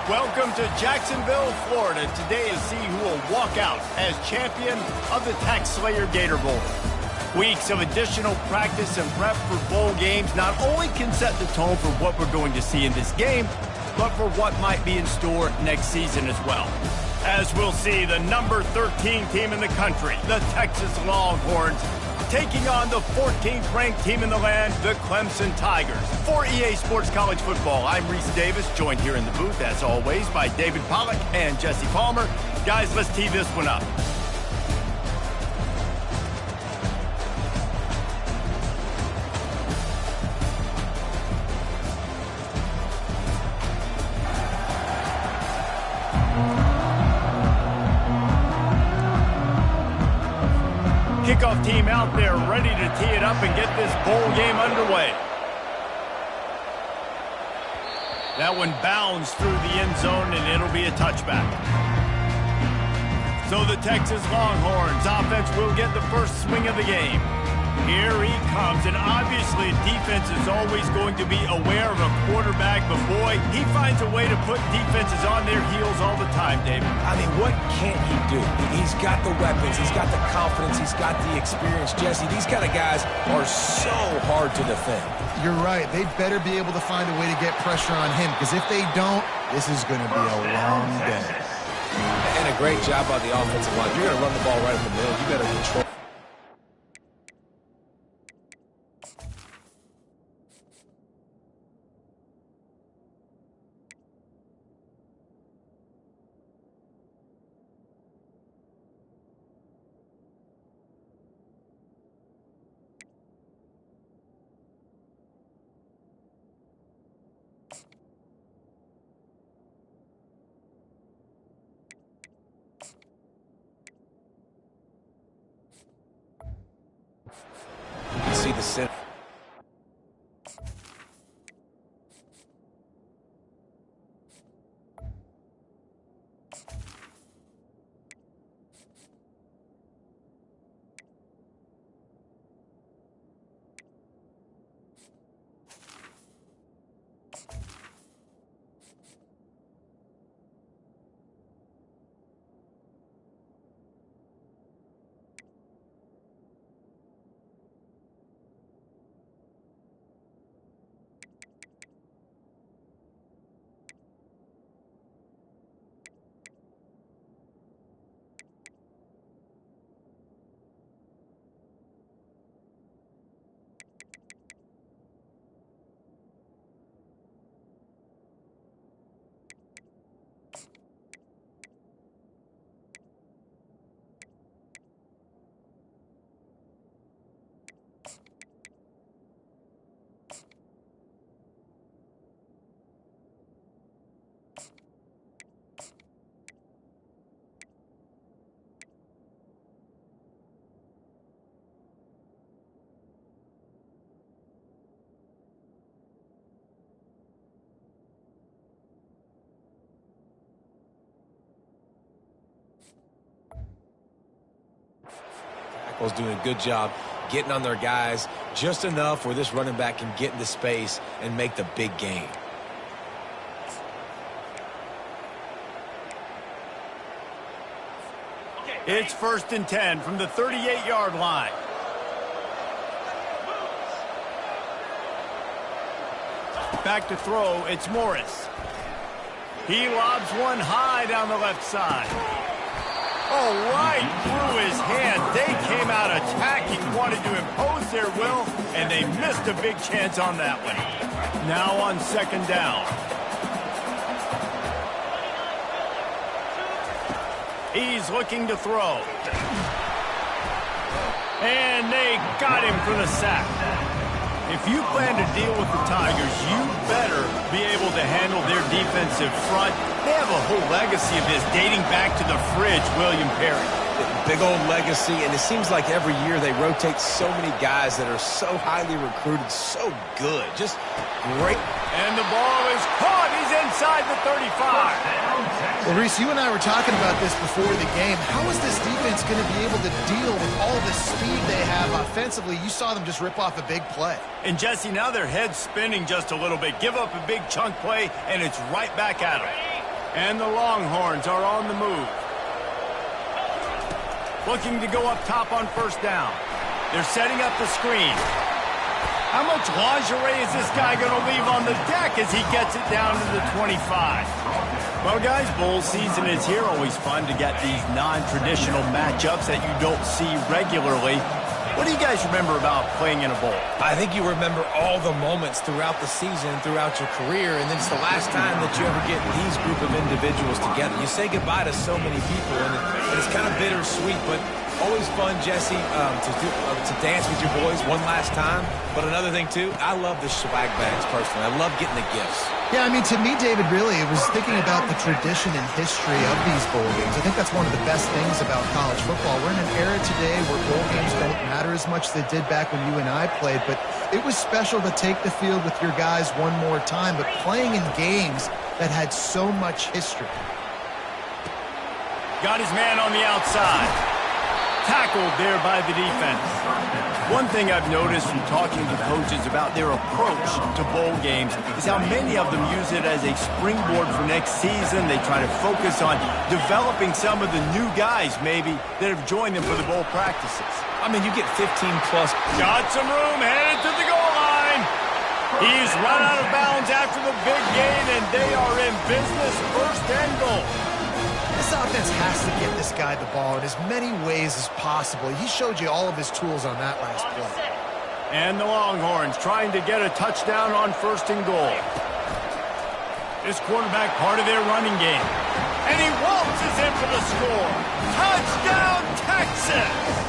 Welcome to Jacksonville, Florida. Today is see who will walk out as champion of the Teaxs Gator Bowl. Weeks of additional practice and prep for bowl games not only can set the tone for what we're going to see in this game, but for what might be in store next season as well. As we'll see, the number 13 team in the country, the Texas Longhorns, taking on the 14th ranked team in the land, the Clemson Tigers. For EA Sports College Football, I'm Reese Davis, joined here in the booth, as always, by David Pollack and Jesse Palmer. Guys, let's tee this one up. Kickoff team out there ready to tee it up and get this bowl game underway. That one bounds through the end zone, and it'll be a touchback. So the Texas Longhorns offense will get the first swing of the game. Here he comes, and obviously defense is always going to be aware of a quarterback, but boy, he finds a way to put defenses on their heels all the time, David. I mean, what can't he do? He's got the weapons, he's got the confidence, he's got the experience. Jesse, these kind of guys are so hard to defend. You're right. They better be able to find a way to get pressure on him, because if they don't, this is going to be a long day. And a great job by the offensive line. You're going to run the ball right in the middle. You got to control. See the center. Tackles doing a good job getting on their guys just enough where this running back can get into space and make the big gain. It's 1st and 10 from the 38-yard line. Back to throw, it's Morris. He lobs one high down the left side. Oh, right through his hand. They came out attacking, wanted to impose their will, and they missed a big chance on that one. Now on 2nd down. He's looking to throw. And they got him for the sack. If you plan to deal with the Tigers, you better be able to handle their defensive front. They have a whole legacy of this dating back to the fridge, William Perry. Big old legacy, and it seems like every year they rotate so many guys that are so highly recruited, so good, just great. And the ball is caught. He's inside the 35. Well, Reese, you and I were talking about this before the game. How is this defense going to be able to deal with all the speed they have offensively? You saw them just rip off a big play. And, Jesse, now their head's spinning just a little bit. Give up a big chunk play, and it's right back at them. And the Longhorns are on the move. Looking to go up top on first down. They're setting up the screen. How much lingerie is this guy going to leave on the deck as he gets it down to the 25? Well, guys, bowl season is here. Always fun to get these non-traditional matchups that you don't see regularly. What do you guys remember about playing in a bowl? I think you remember all the moments throughout the season, throughout your career, and then it's the last time that you ever get these group of individuals together. You say goodbye to so many people, and it's kind of bittersweet, but always fun, Jesse, to dance with your boys one last time. But another thing, too, I love the swag bags, personally. I love getting the gifts. Yeah, I mean, to me, David, really, it was thinking about the tradition and history of these bowl games. I think that's one of the best things about college football. We're in an era today where bowl games don't matter as much as they did back when you and I played, but it was special to take the field with your guys one more time, but playing in games that had so much history. Got his man on the outside. Tackled there by the defense. One thing I've noticed from talking to coaches about their approach to bowl games is how many of them use it as a springboard for next season. They try to focus on developing some of the new guys, maybe, that have joined them for the bowl practices. I mean, you get 15-plus. Got some room, headed to the goal line. He's run out of bounds after the big gain, and they are in business, first and goal. This offense has to get this guy the ball in as many ways as possible. He showed you all of his tools on that last play. And the Longhorns trying to get a touchdown on first and goal. This quarterback part of their running game. And he waltzes in for the score. Touchdown, Texas!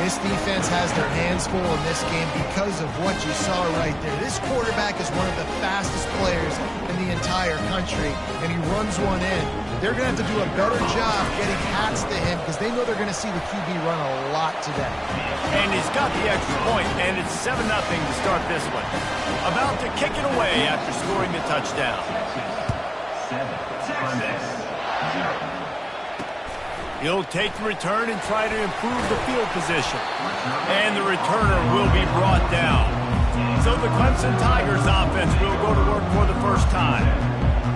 This defense has their hands full in this game because of what you saw right there. This quarterback is one of the fastest players in the entire country, and he runs one in. They're going to have to do a better job getting hats to him because they know they're going to see the QB run a lot today. And he's got the extra point, and it's 7-0 to start this one. About to kick it away after scoring the touchdown. He'll take the return and try to improve the field position. And the returner will be brought down. So the Clemson Tigers offense will go to work for the first time.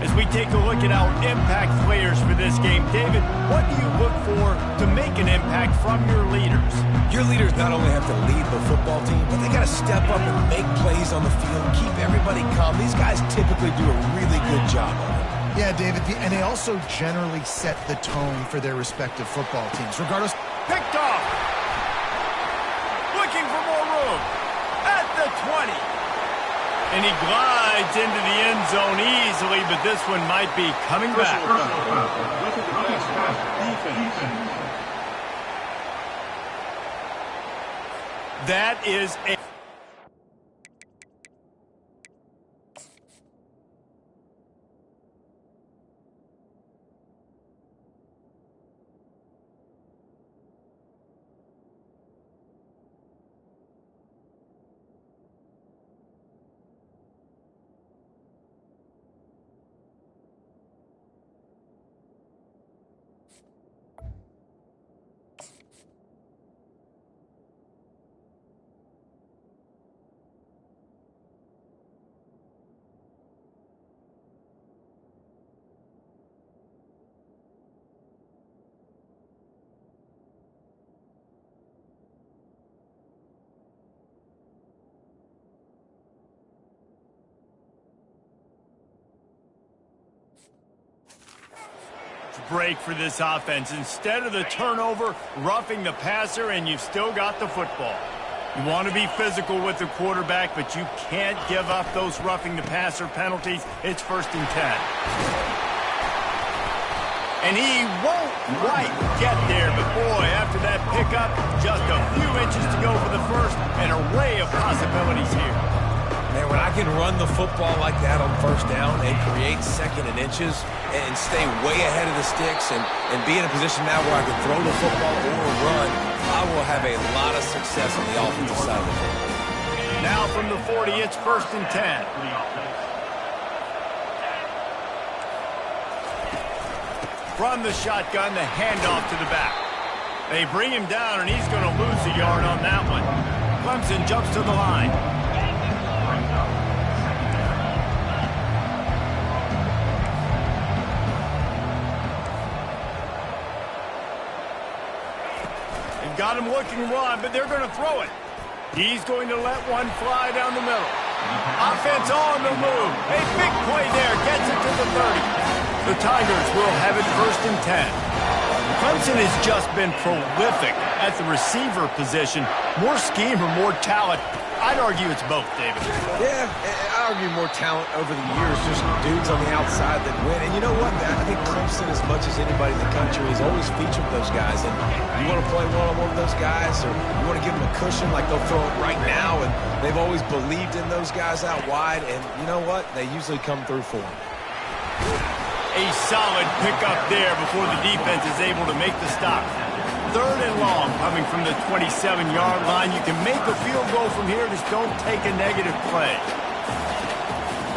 As we take a look at our impact players for this game, David, what do you look for to make an impact from your leaders? Your leaders not only have to lead the football team, but they got to step up and make plays on the field, keep everybody calm. These guys typically do a really good job of it. Yeah, David, and they also generally set the tone for their respective football teams, regardless. Picked off. Looking for more room. At the 20. And he glides into the end zone easily, but this one might be coming back. That is a... break for this offense. Instead of the turnover, roughing the passer, and you've still got the football. You want to be physical with the quarterback, but you can't give up those roughing the passer penalties. It's 1st and 10. And he won't quite get there, but boy, after that pickup, just a few inches to go for the first, an array of possibilities here. Man, when I can run the football like that on first down and create 2nd and inches and stay way ahead of the sticks and be in a position now where I can throw the football or run, I will have a lot of success on the offensive side of the ball. Now from the 40, it's 1st and 10. From the shotgun, the handoff to the back. They bring him down, and he's going to lose a yard on that one. Clemson jumps to the line. They've got him looking run, but they're going to throw it. He's going to let one fly down the middle. Offense on the move. A big play there. Gets it to the 30. The Tigers will have it 1st and 10. Clemson has just been prolific at the receiver position. More scheme or more talent? I'd argue it's both, David. Yeah, I argue more talent over the years. Just dudes on the outside that win. And you know what? I think Clemson, as much as anybody in the country, has always featured those guys. And you want to play one-on-one with those guys, or you want to give them a cushion like they'll throw it right now. And they've always believed in those guys out wide. And you know what? They usually come through for them. A solid pickup there before the defense is able to make the stop. 3rd and long coming from the 27-yard line. You can make a field goal from here. Just don't take a negative play.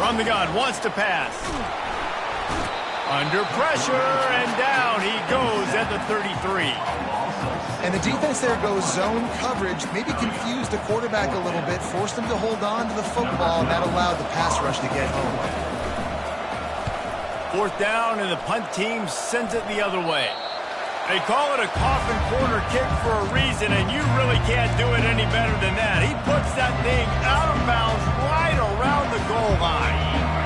From the gun, wants to pass. Under pressure, and down he goes at the 33. And the defense there goes zone coverage, maybe confused the quarterback a little bit, forced him to hold on to the football, and that allowed the pass rush to get home. 4th down, and the punt team sends it the other way. They call it a coffin corner kick for a reason, and you really can't do it any better than that. He puts that thing out of bounds right around the goal line.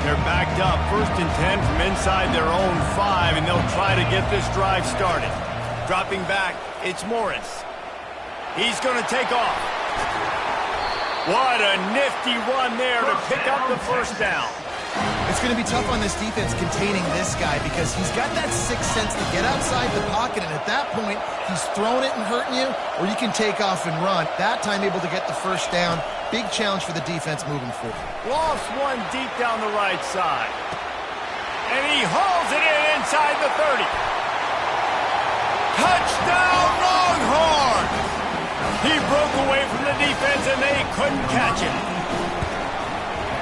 They're backed up 1st and 10 from inside their own 5, and they'll try to get this drive started. Dropping back, it's Morris. He's going to take off. What a nifty run there to pick up the 1st down. It's going to be tough on this defense containing this guy because he's got that sixth sense to get outside the pocket, and at that point, he's throwing it and hurting you, or you can take off and run. That time able to get the 1st down. Big challenge for the defense moving forward. Lofts one deep down the right side. And he hauls it in inside the 30. Touchdown, Longhorns! He broke away from the defense, and they couldn't catch him.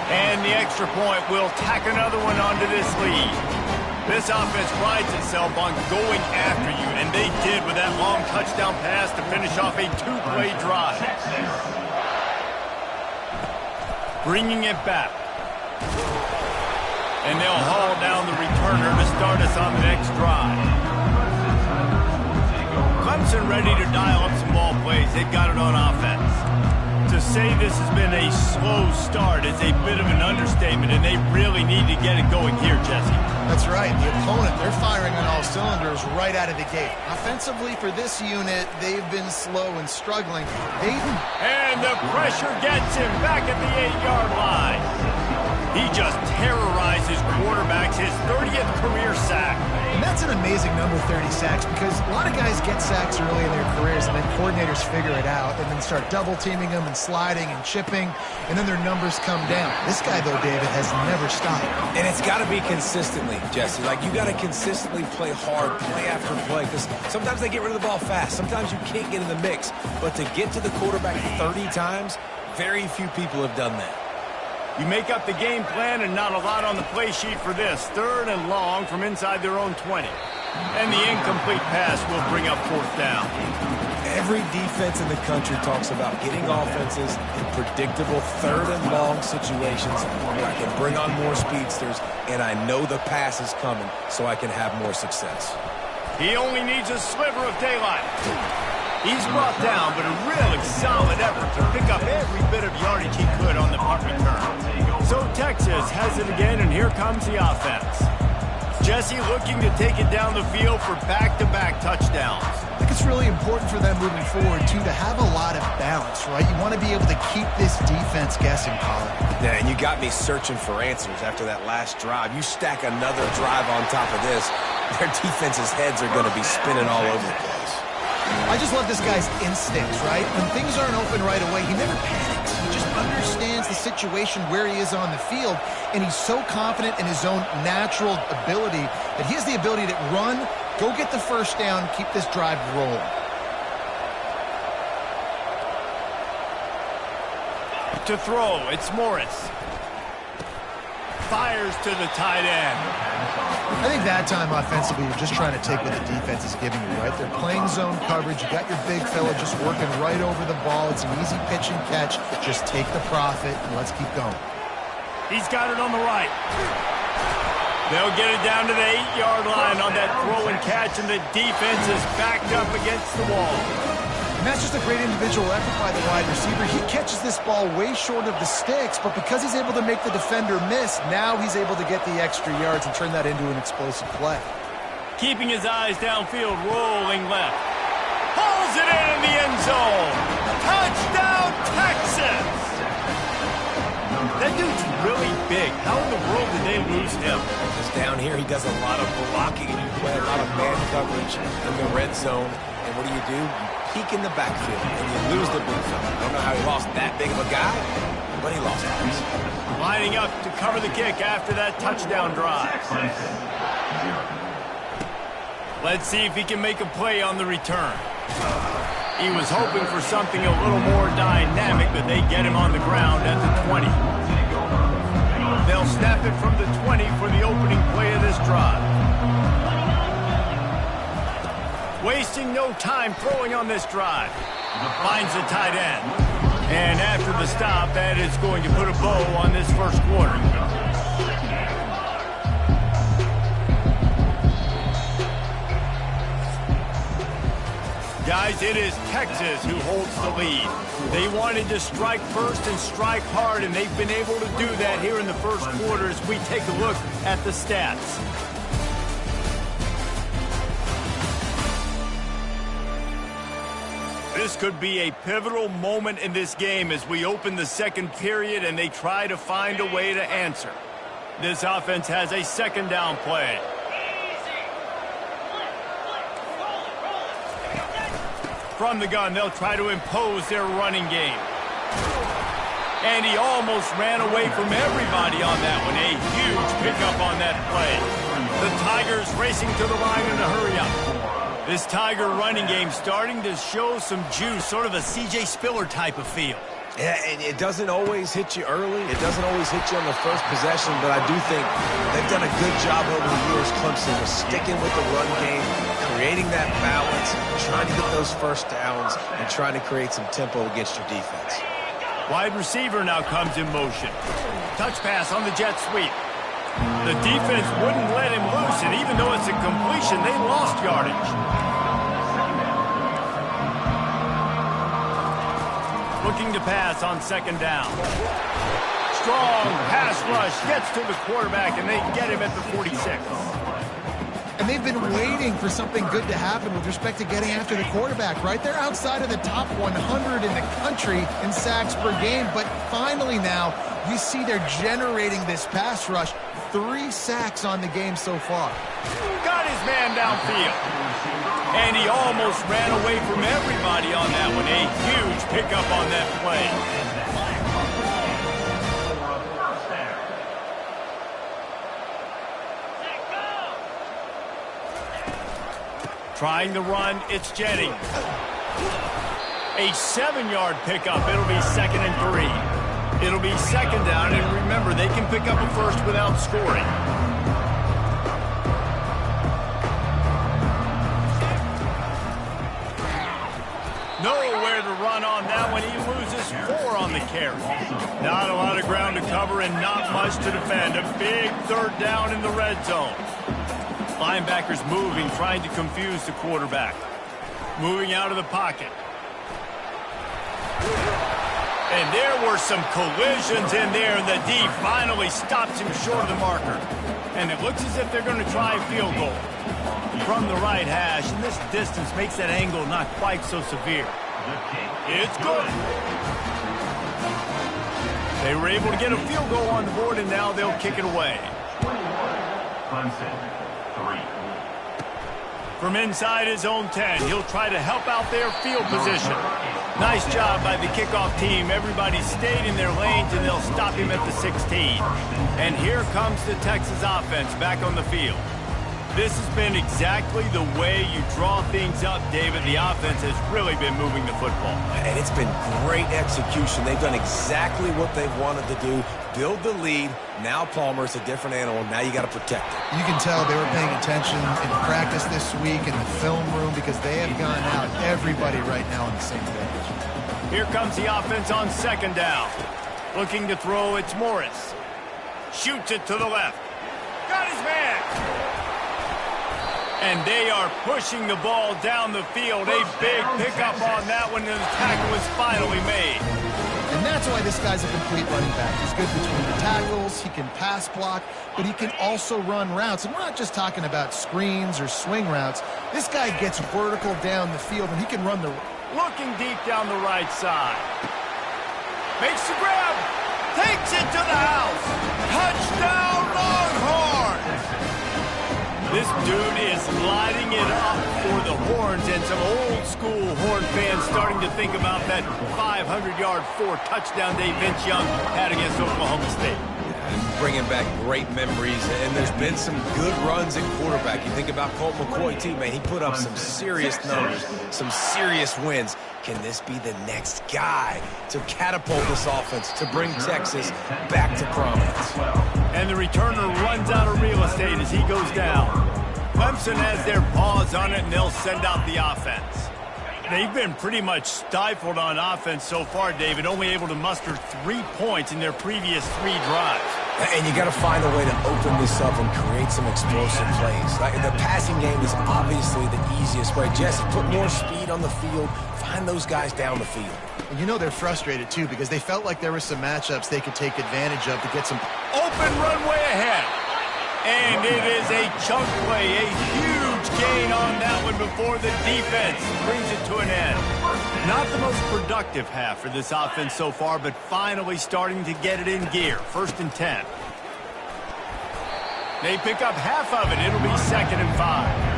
And the extra point will tack another one onto this lead. This offense prides itself on going after you, and they did with that long touchdown pass to finish off a 2-play drive. Bringing it back. And they'll haul down the returner to start us on the next drive. Clemson ready to dial up some ball plays. They've got it on offense. To say this has been a slow start is a bit of an understatement, and they really need to get it going here, Jesse. That's right. The opponent, they're firing on all cylinders right out of the gate. Offensively for this unit, they've been slow and struggling. And the pressure gets him back at the 8-yard line. He just terrorizes quarterbacks, his 30th career sack. And that's an amazing number, 30 sacks, because a lot of guys get sacks early in their careers, and then coordinators figure it out and then start double-teaming them and sliding and chipping, and then their numbers come down. This guy, though, David, has never stopped. And it's got to be consistently, Jesse. Like, you got to consistently play hard, play after play, because sometimes they get rid of the ball fast. Sometimes you can't get in the mix. But to get to the quarterback 30 times, very few people have done that. You make up the game plan, and not a lot on the play sheet for this. 3rd and long from inside their own 20. And the incomplete pass will bring up 4th down. Every defense in the country talks about getting offenses in predictable 3rd and long situations where I can bring on more speedsters, and I know the pass is coming, so I can have more success. He only needs a sliver of daylight. He's brought down, but a really solid effort to pick up every bit of yardage he could on the punt return. So Texas has it again, and here comes the offense. Jesse looking to take it down the field for back-to-back touchdowns. I think it's really important for them moving forward, too, to have a lot of balance, right? You want to be able to keep this defense guessing, Colin. Yeah, and you got me searching for answers after that last drive. You stack another drive on top of this, their defense's heads are going to be spinning all over the place. I just love this guy's instincts, right? When things aren't open right away, he never panics. He just understands the situation where he is on the field, and he's so confident in his own natural ability that he has the ability to run, go get the 1st down, keep this drive rolling. To throw, it's Morris. Fires to the tight end. I think that time offensively, you're just trying to take what the defense is giving you, right? They're playing zone coverage. You got your big fella just working right over the ball. It's an easy pitch and catch. Just take the profit and let's keep going. He's got it on the right. They'll get it down to the 8-yard line on that throw and catch, and the defense is backed up against the wall. And that's just a great individual effort by the wide receiver. He catches this ball way short of the sticks, but because he's able to make the defender miss, now he's able to get the extra yards and turn that into an explosive play. Keeping his eyes downfield, rolling left. Pulls it in the end zone. Touchdown, Texas! That dude's really big. How in the world did they lose him? Because down here, he does a lot of blocking, and you play a lot of man coverage in the red zone. And what do? You peek in the backfield, and you lose the big fella. I don't know how he lost that big of a guy, but he lost it. Lining up to cover the kick after that touchdown drive. Let's see if he can make a play on the return. He was hoping for something a little more dynamic, but they get him on the ground at the 20. They'll snap it from the 20 for the opening play of this drive. Wasting no time throwing on this drive. Finds the tight end. And after the stop, that is going to put a bow on this first quarter. Guys, it is Texas who holds the lead. They wanted to strike first and strike hard, and they've been able to do that here in the first quarter as we take a look at the stats. This could be a pivotal moment in this game as we open the second period and they try to find a way to answer. This offense has a second down play. From the gun, they'll try to impose their running game. And he almost ran away from everybody on that one. A huge pickup on that play. The Tigers racing to the line in a hurry up. This Tiger running game starting to show some juice, sort of a C.J. Spiller type of feel. Yeah, and it doesn't always hit you early. It doesn't always hit you on the first possession, but I do think they've done a good job over the years, Clemson, with sticking with the run game, creating that balance, trying to get those first downs, and trying to create some tempo against your defense. Wide receiver now comes in motion. Touch pass on the jet sweep. The defense wouldn't let him loose, and even though it's a completion, they lost yardage. Looking to pass on second down. Strong pass rush gets to the quarterback, and they get him at the 46. And they've been waiting for something good to happen with respect to getting after the quarterback, right? They're outside of the top 100 in the country in sacks per game, but finally now you see they're generating this pass rush. 3 sacks on the game so far. Got his man downfield. And he almost ran away from everybody on that one. A huge pickup on that play. Trying the run, it's Jennings. A 7-yard pickup. It'll be 2nd and 3. It'll be second down, and remember, they can pick up a first without scoring. Nowhere to run on that one. He loses 4 on the carry. Not a lot of ground to cover and not much to defend. A big third down in the red zone. Linebackers moving, trying to confuse the quarterback. Moving out of the pocket. And there were some collisions in there, and the D finally stops him short of the marker. And it looks as if they're going to try a field goal. From the right hash, and this distance makes that angle not quite so severe. It's good. They were able to get a field goal on the board, and now they'll kick it away. Clemson. From inside his own 10, he'll try to help out their field position. Nice job by the kickoff team. Everybody stayed in their lanes, and they'll stop him at the 16. And here comes the Texas offense back on the field. This has been exactly the way you draw things up, David. The offense has really been moving the football. And it's been great execution. They've done exactly what they've wanted to do. Build the lead. Now Palmer's a different animal. Now you got to protect it. You can tell they were paying attention in practice this week in the film room because they have gone out, everybody right now on the same page. Here comes the offense on second down. Looking to throw, it's Morris. Shoots it to the left. Got his man. And they are pushing the ball down the field. A big pickup on that one, and the tackle is finally made. And that's why this guy's a complete running back. He's good between the tackles, he can pass block, but he can also run routes. And we're not just talking about screens or swing routes. This guy gets vertical down the field, and he can run the... Looking deep down the right side. Makes the grab. Takes it to the house. Touchdown, Longhorns! This dude is lighting it up for the Horns, and some old-school Horn fans starting to think about that 500-yard, 4-touchdown day Vince Young had against Oklahoma State. Bringing back great memories, and there's been some good runs at quarterback. You think about Colt McCoy, too, man. He put up some serious numbers, some serious wins. Can this be the next guy to catapult this offense, to bring Texas back to prominence? And the returner runs out of real estate as he goes down. Clemson has their paws on it, and they'll send out the offense. They've been pretty much stifled on offense so far, David, only able to muster 3 points in their previous 3 drives. And you got to find a way to open this up and create some explosive plays. Like, the passing game is obviously the easiest way. Just put more speed on the field, find those guys down the field. And you know they're frustrated, too, because they felt like there were some matchups they could take advantage of to get some... Open runway ahead. And it is a chunk play, a huge gain on that one before the defense brings it to an end. Not the most productive half for this offense so far, but finally starting to get it in gear. 1st and 10. They pick up half of it. It'll be 2nd and 5.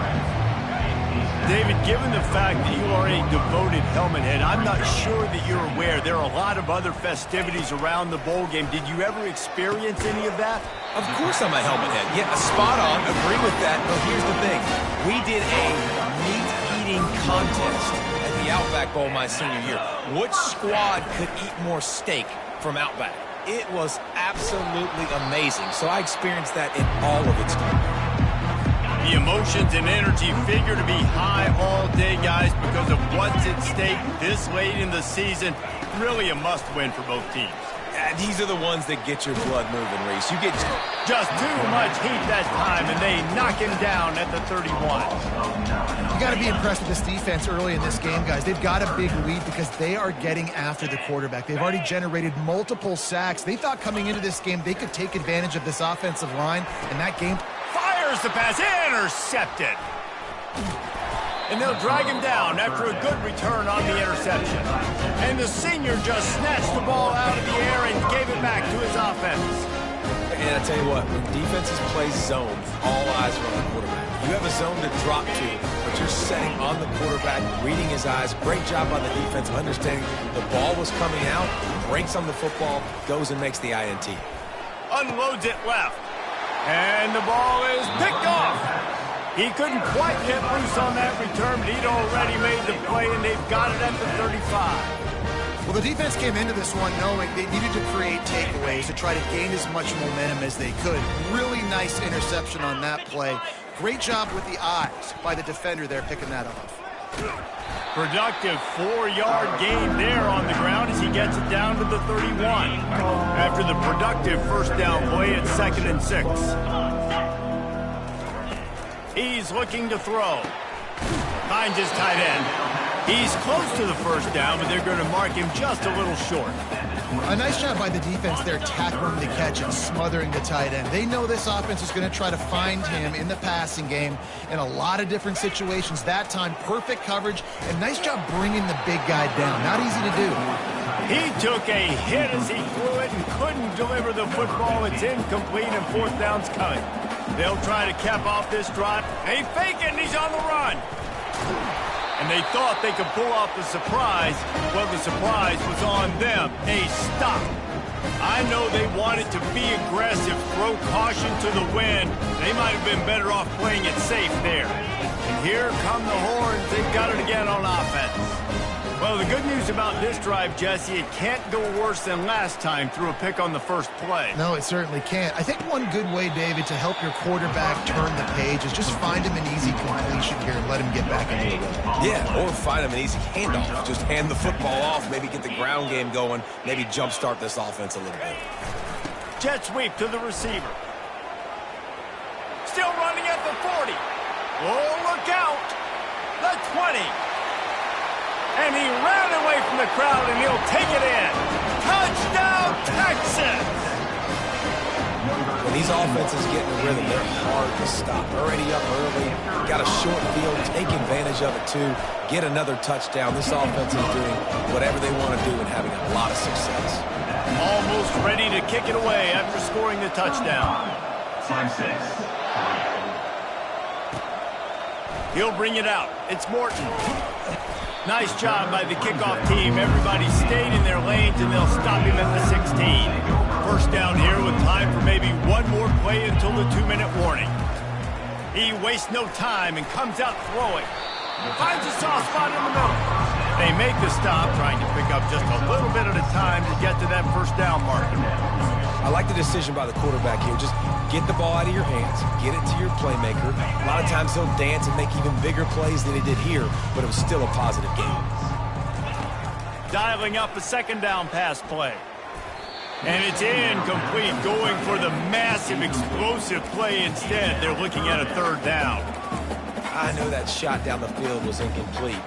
David, given the fact that you are a devoted helmet head, I'm not sure that you're aware there are a lot of other festivities around the bowl game. Did you ever experience any of that? Of course I'm a helmet head. Yeah, spot on. Agree with that. But here's the thing. We did a meat-eating contest at the Outback Bowl my senior year. Which squad could eat more steak from Outback? It was absolutely amazing. So I experienced that in all of its glory. The emotions and energy figure to be high all day, guys, because of what's at stake this late in the season. Really a must-win for both teams. These are the ones that get your blood moving, Reese. You get just too much heat that time, and they knock him down at the 31. You got to be impressed with this defense early in this game, guys. They've got a big lead because they are getting after the quarterback. They've already generated multiple sacks. They thought coming into this game they could take advantage of this offensive line, and that game... Fires the pass, intercepted. And they'll drag him down after a good return on the interception. And the senior just snatched the ball out of the air and gave it back to his offense. And I tell you what, when defenses play zone, all eyes are on the quarterback. You have a zone to drop to, but you're setting on the quarterback, reading his eyes. Great job by the defense, understanding the ball was coming out, breaks on the football, goes and makes the INT. Unloads it left. And the ball is picked off. He couldn't quite get loose on that return, but he'd already made the play, and they've got it at the 35. Well, the defense came into this one knowing they needed to create takeaways to try to gain as much momentum as they could. Really nice interception on that play. Great job with the eyes by the defender there picking that off. Productive 4-yard gain there on the ground as he gets it down to the 31. After the productive first down play at 2nd and 6. He's looking to throw. Finds his tight end. He's close to the first down, but they're going to mark him just a little short. A nice job by the defense there, tackling the catch and smothering the tight end. They know this offense is going to try to find him in the passing game in a lot of different situations. That time, perfect coverage, and nice job bringing the big guy down. Not easy to do. He took a hit as he threw it and couldn't deliver the football. It's incomplete, and 4th down's coming. They'll try to cap off this drive. They fake it, and he's on the run. And they thought they could pull off the surprise. Well, the surprise was on them. A stop. I know they wanted to be aggressive, throw caution to the wind. They might have been better off playing it safe there. And here come the horns. They've got it again on offense. Well, the good news about this drive, Jesse, it can't go worse than last time through a pick on the first play. No, it certainly can't. I think one good way, David, to help your quarterback turn the page is just find him an easy completion here and let him get back into the rhythm. Yeah, or find him an easy handoff. Just hand the football off, maybe get the ground game going, maybe jumpstart this offense a little bit. Jet sweep to the receiver. Still running at the 40. Oh, look out. The 20. And he ran away from the crowd, and he'll take it in. Touchdown, Texas! When these offenses get in the rhythm, they're hard to stop. Already up early, got a short field, take advantage of it too, get another touchdown. This offense is doing whatever they want to do and having a lot of success. Almost ready to kick it away after scoring the touchdown. Time 6. He'll bring it out. It's Morton. Nice job by the kickoff team. Everybody stayed in their lanes, and they'll stop him at the 16. First down here with time for maybe one more play until the 2-minute warning. He wastes no time and comes out throwing. Finds a soft spot in the middle. They make the stop, trying to pick up just a little bit at a time to get to that first down marker. I like the decision by the quarterback here. Just get the ball out of your hands, get it to your playmaker. A lot of times he'll dance and make even bigger plays than he did here, but it was still a positive game. Dialing up a second down pass play. And it's incomplete, going for the massive explosive play instead. They're looking at a third down. I know that shot down the field was incomplete,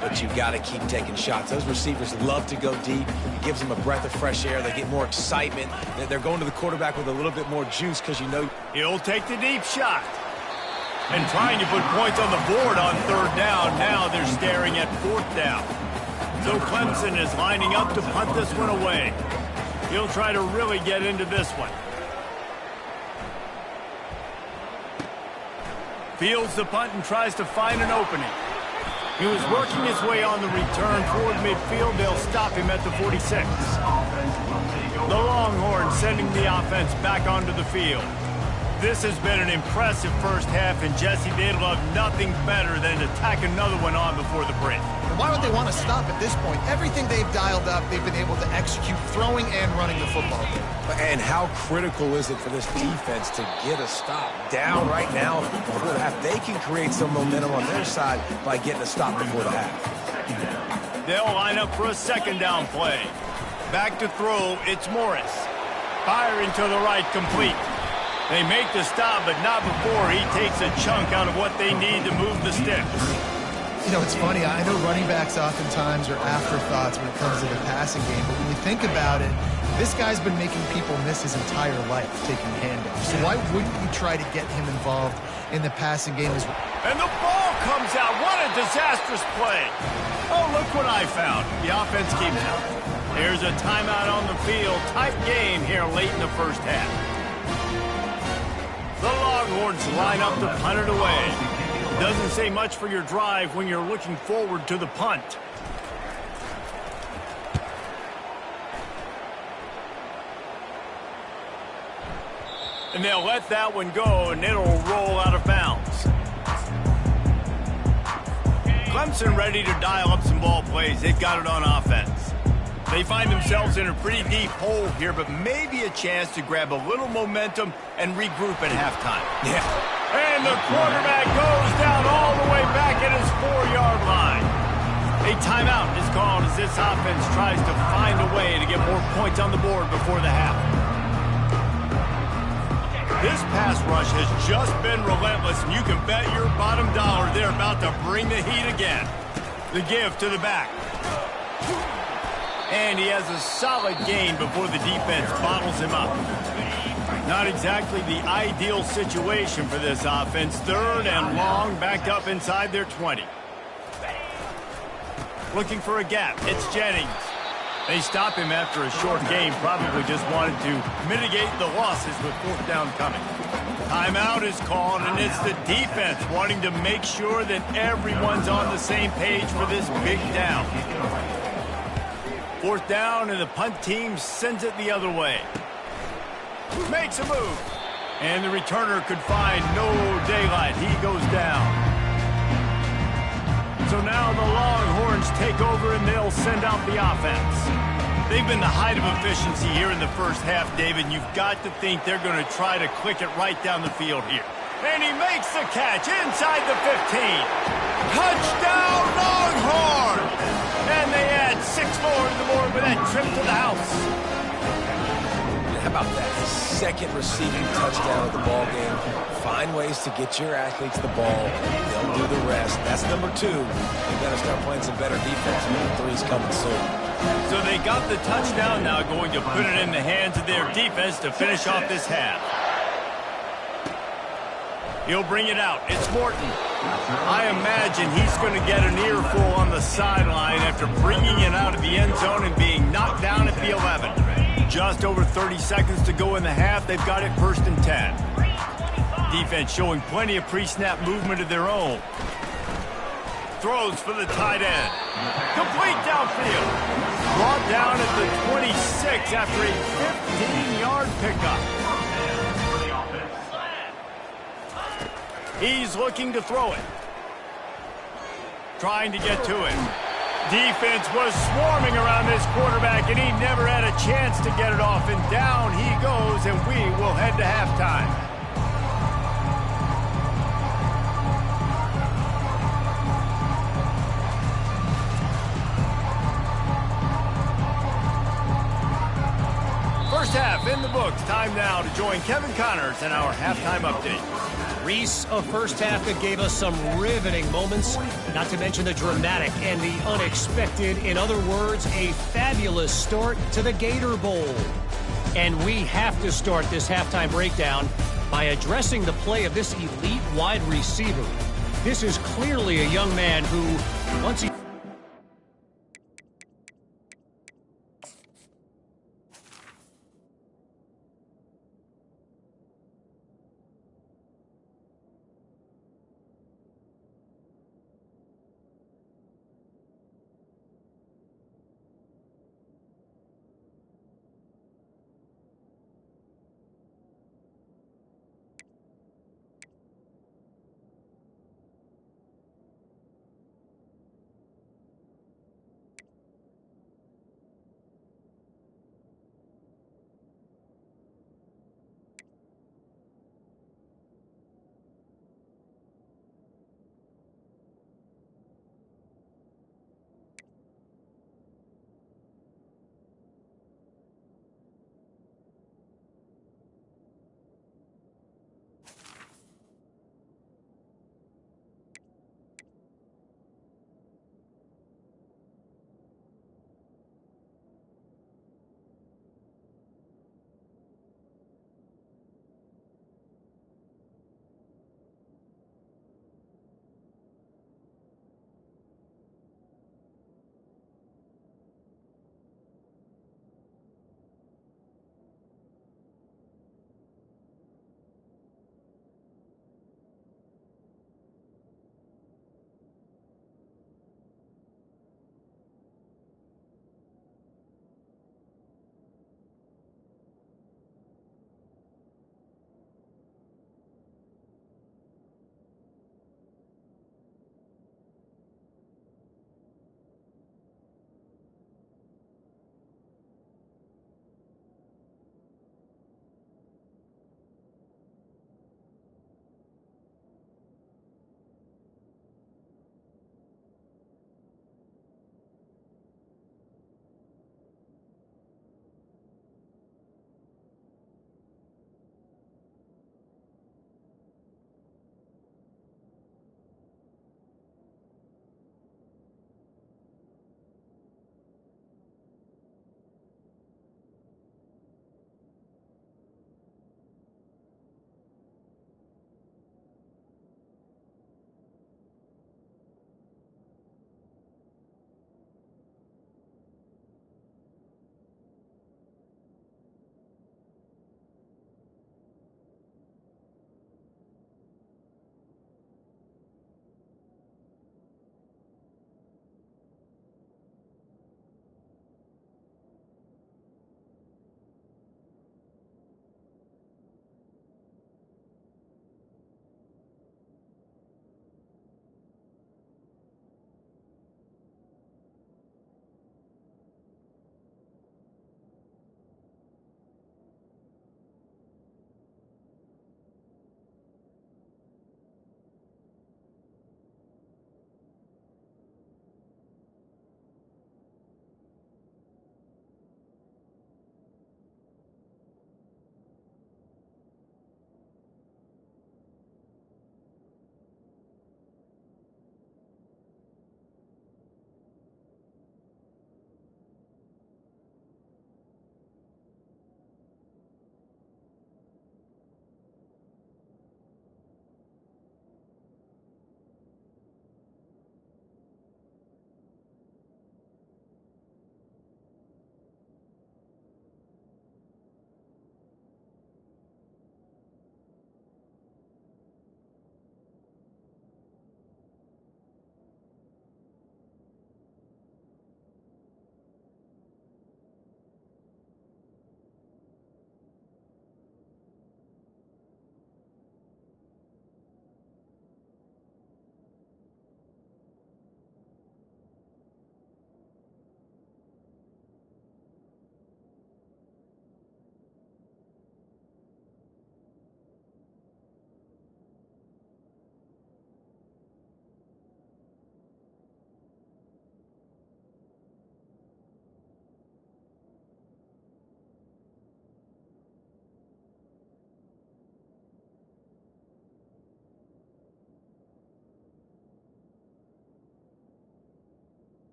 but you got to keep taking shots. Those receivers love to go deep. It gives them a breath of fresh air. They get more excitement. They're going to the quarterback with a little bit more juice because you know. He'll take the deep shot. And trying to put points on the board on third down. Now they're staring at fourth down. So Clemson is lining up to punt this one away. He'll try to really get into this one. Fields the punt and tries to find an opening. He was working his way on the return toward midfield. They'll stop him at the 46. The Longhorns sending the offense back onto the field. This has been an impressive first half, and Jesse, they'd love nothing better than to tack another one on before the break. Why would they want to stop at this point? Everything they've dialed up, they've been able to execute throwing and running the football. And how critical is it for this defense to get a stop down right now before the half? They can create some momentum on their side by getting a stop before the half. They'll line up for a second down play. Back to throw, it's Morris. Firing to the right, complete. They make the stop, but not before he takes a chunk out of what they need to move the sticks. You know, it's funny. I know running backs oftentimes are afterthoughts when it comes to the passing game, but when you think about it, this guy's been making people miss his entire life taking handoffs. So why wouldn't you try to get him involved in the passing game as well? And the ball comes out. What a disastrous play. Oh, look what I found. The offense keeps it. There's a timeout on the field. Tight game here late in the first half. The Longhorns line up to punt it away. Doesn't say much for your drive when you're looking forward to the punt. And they'll let that one go, and it'll roll out of bounds. Clemson ready to dial up some ball plays. They've got it on offense. They find themselves in a pretty deep hole here, but maybe a chance to grab a little momentum and regroup at halftime. Yeah. And the quarterback goes down all the way back at his 4-yard line. A timeout is called as this offense tries to find a way to get more points on the board before the half. This pass rush has just been relentless, and you can bet your bottom dollar they're about to bring the heat again. The give to the back. And he has a solid gain before the defense bottles him up. Not exactly the ideal situation for this offense. Third and long, backed up inside their 20. Looking for a gap. It's Jennings. They stop him after a short game. Probably just wanted to mitigate the losses with fourth down coming. Timeout is called, and it's the defense wanting to make sure that everyone's on the same page for this big down. 4th down, and the punt team sends it the other way. Makes a move. And the returner could find no daylight. He goes down. So now the Longhorns take over, and they'll send out the offense. They've been the height of efficiency here in the first half, David. You've got to think they're going to try to click it right down the field here. And he makes the catch inside the 15. Touchdown, Longhorns! And they add 6 more to the board with that trip to the house. How about that? Second receiving touchdown of the ball game. Find ways to get your athletes the ball. They'll do the rest. That's number 2. They've got to start playing some better defense. Number 3's coming soon. So they got the touchdown, now going to put it in the hands of their defense to finish off this half. He'll bring it out. It's Morton. I imagine he's going to get an earful on the sideline after bringing it out of the end zone and being knocked down at the 11. Just over 30 seconds to go in the half. They've got it 1st and 10. Defense showing plenty of pre-snap movement of their own. Throws for the tight end. Complete downfield. Brought down at the 26 after a 15-yard pickup. He's looking to throw it. Trying to get to it. Defense was swarming around this quarterback, and he never had a chance to get it off. And down he goes, and we will head to halftime. First half in the books. Time now to join Kevin Connors in our halftime update. Reese, a first half that gave us some riveting moments, not to mention the dramatic and the unexpected. In other words, a fabulous start to the Gator Bowl. And we have to start this halftime breakdown by addressing the play of this elite wide receiver. This is clearly a young man who, once he...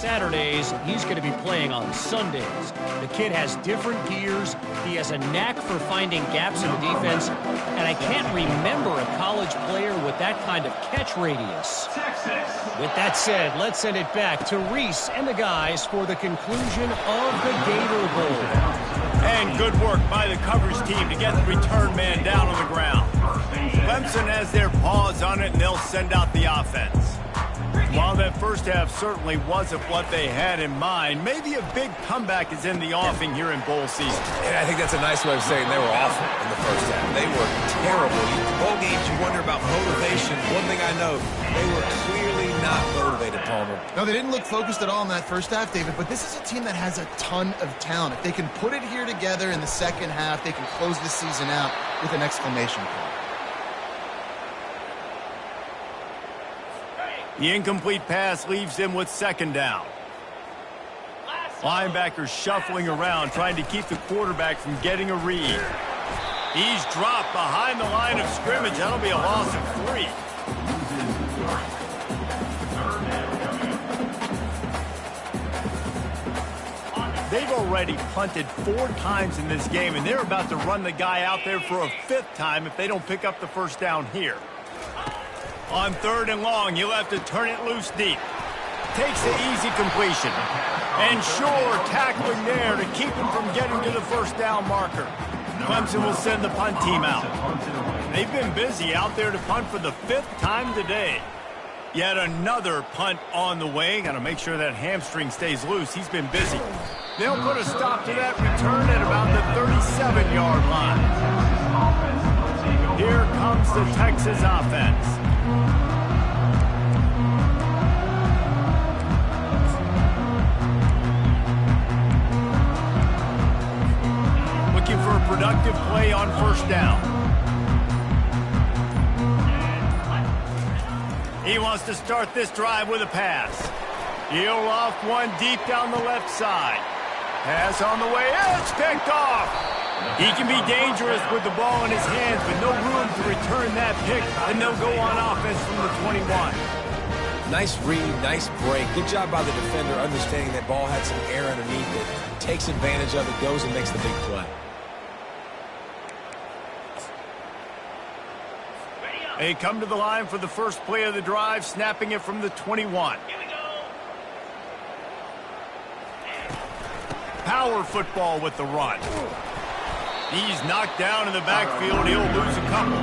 Saturdays, he's going to be playing on Sundays. The kid has different gears. He has a knack for finding gaps in the defense, and I can't remember a college player with that kind of catch radius. With that said, let's send it back to Reese and the guys for the conclusion of the Gator Bowl. And good work by the coverage team to get the return man down on the ground. Clemson has their paws on it, and they'll send out the offense. While that first half certainly wasn't what they had in mind, maybe a big comeback is in the offing here in bowl season. And I think that's a nice way of saying they were awful in the first half. They were terrible. Bowl games, you wonder about motivation. One thing I know, they were clearly not motivated, Palmer. No, they didn't look focused at all in that first half, David, but this is a team that has a ton of talent. If they can put it here together in the second half, they can close the season out with an exclamation point. The incomplete pass leaves them with second down. Linebackers shuffling around, trying to keep the quarterback from getting a read. He's dropped behind the line of scrimmage. That'll be a loss of 3. They've already punted 4 times in this game, and they're about to run the guy out there for a 5th time if they don't pick up the first down here. On 3rd and long, you'll have to turn it loose deep. Takes the easy completion. And sure, tackling there to keep him from getting to the first down marker. Clemson will send the punt team out. They've been busy out there to punt for the 5th time today. Yet another punt on the way. Got to make sure that hamstring stays loose. He's been busy. They'll put a stop to that return at about the 37-yard line. Here comes the Texas offense. Looking for a productive play on first down. He wants to start this drive with a pass. He'll loft one deep down the left side. Pass on the way. It's picked off. He can be dangerous with the ball in his hands, but no room to return that pick, and they'll go on offense from the 21. Nice read, nice break. Good job by the defender understanding that ball had some air underneath it. Takes advantage of it, goes and makes the big play. They come to the line for the first play of the drive, snapping it from the 21. Power football with the run. He's knocked down in the backfield. He'll lose a couple.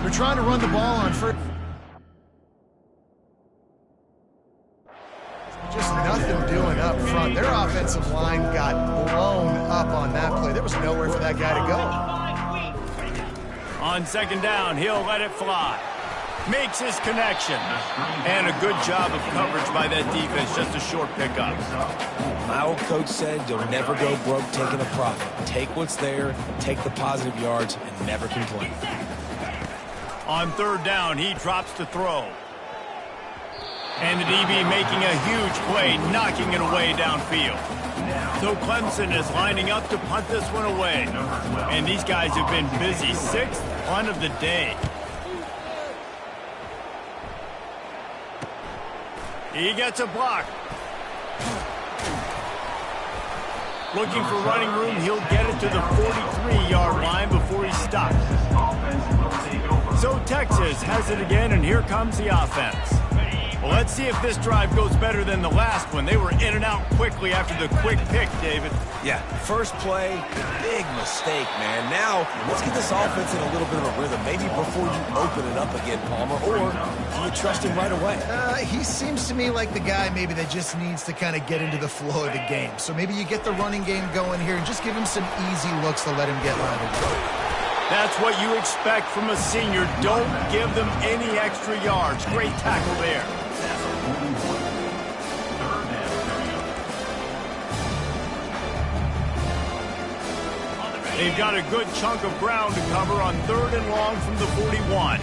They're trying to run the ball on first. Just nothing doing up front. Their offensive line got blown up on that play. There was nowhere for that guy to go. On second down, he'll let it fly. Makes his connection. And a good job of coverage by that defense. Just a short pickup. My old coach said you'll never go broke taking a profit. Take what's there, take the positive yards, and never complain. On third down, he drops to throw. And the DB making a huge play, knocking it away downfield. So Clemson is lining up to punt this one away. And these guys have been busy. 6th punt of the day. He gets a block. Looking for running room, he'll get it to the 43-yard line before he stops. So Texas has it again, and here comes the offense. Well, let's see if this drive goes better than the last one. They were in and out quickly after the quick pick, David. Yeah, first play, big mistake, man. Now, let's get this offense in a little bit of a rhythm. Maybe before you open it up again, Palmer, or do you trust him right away? He seems to me like the guy maybe that just needs to kind of get into the flow of the game. So maybe you get the running game going here and just give him some easy looks to let him get louder. That's what you expect from a senior. Don't give them any extra yards. Great tackle there. They've got a good chunk of ground to cover on 3rd and long from the 41.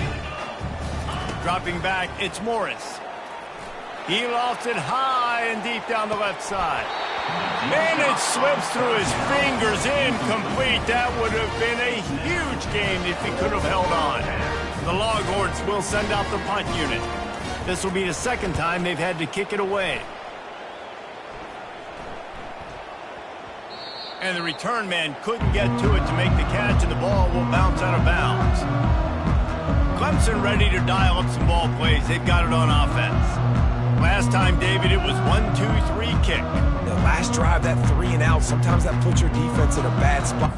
Dropping back, it's Morris. He lofts it high and deep down the left side. And it slips through his fingers, incomplete. That would have been a huge game if he could have held on. The Longhorns will send out the punt unit. This will be the 2nd time they've had to kick it away. And the return man couldn't get to it to make the catch, and the ball will bounce out of bounds. Clemson ready to dial up some ball plays. They've got it on offense. Last time, David, it was 1-2-3 kick. The last drive, that 3 and out, sometimes that puts your defense in a bad spot.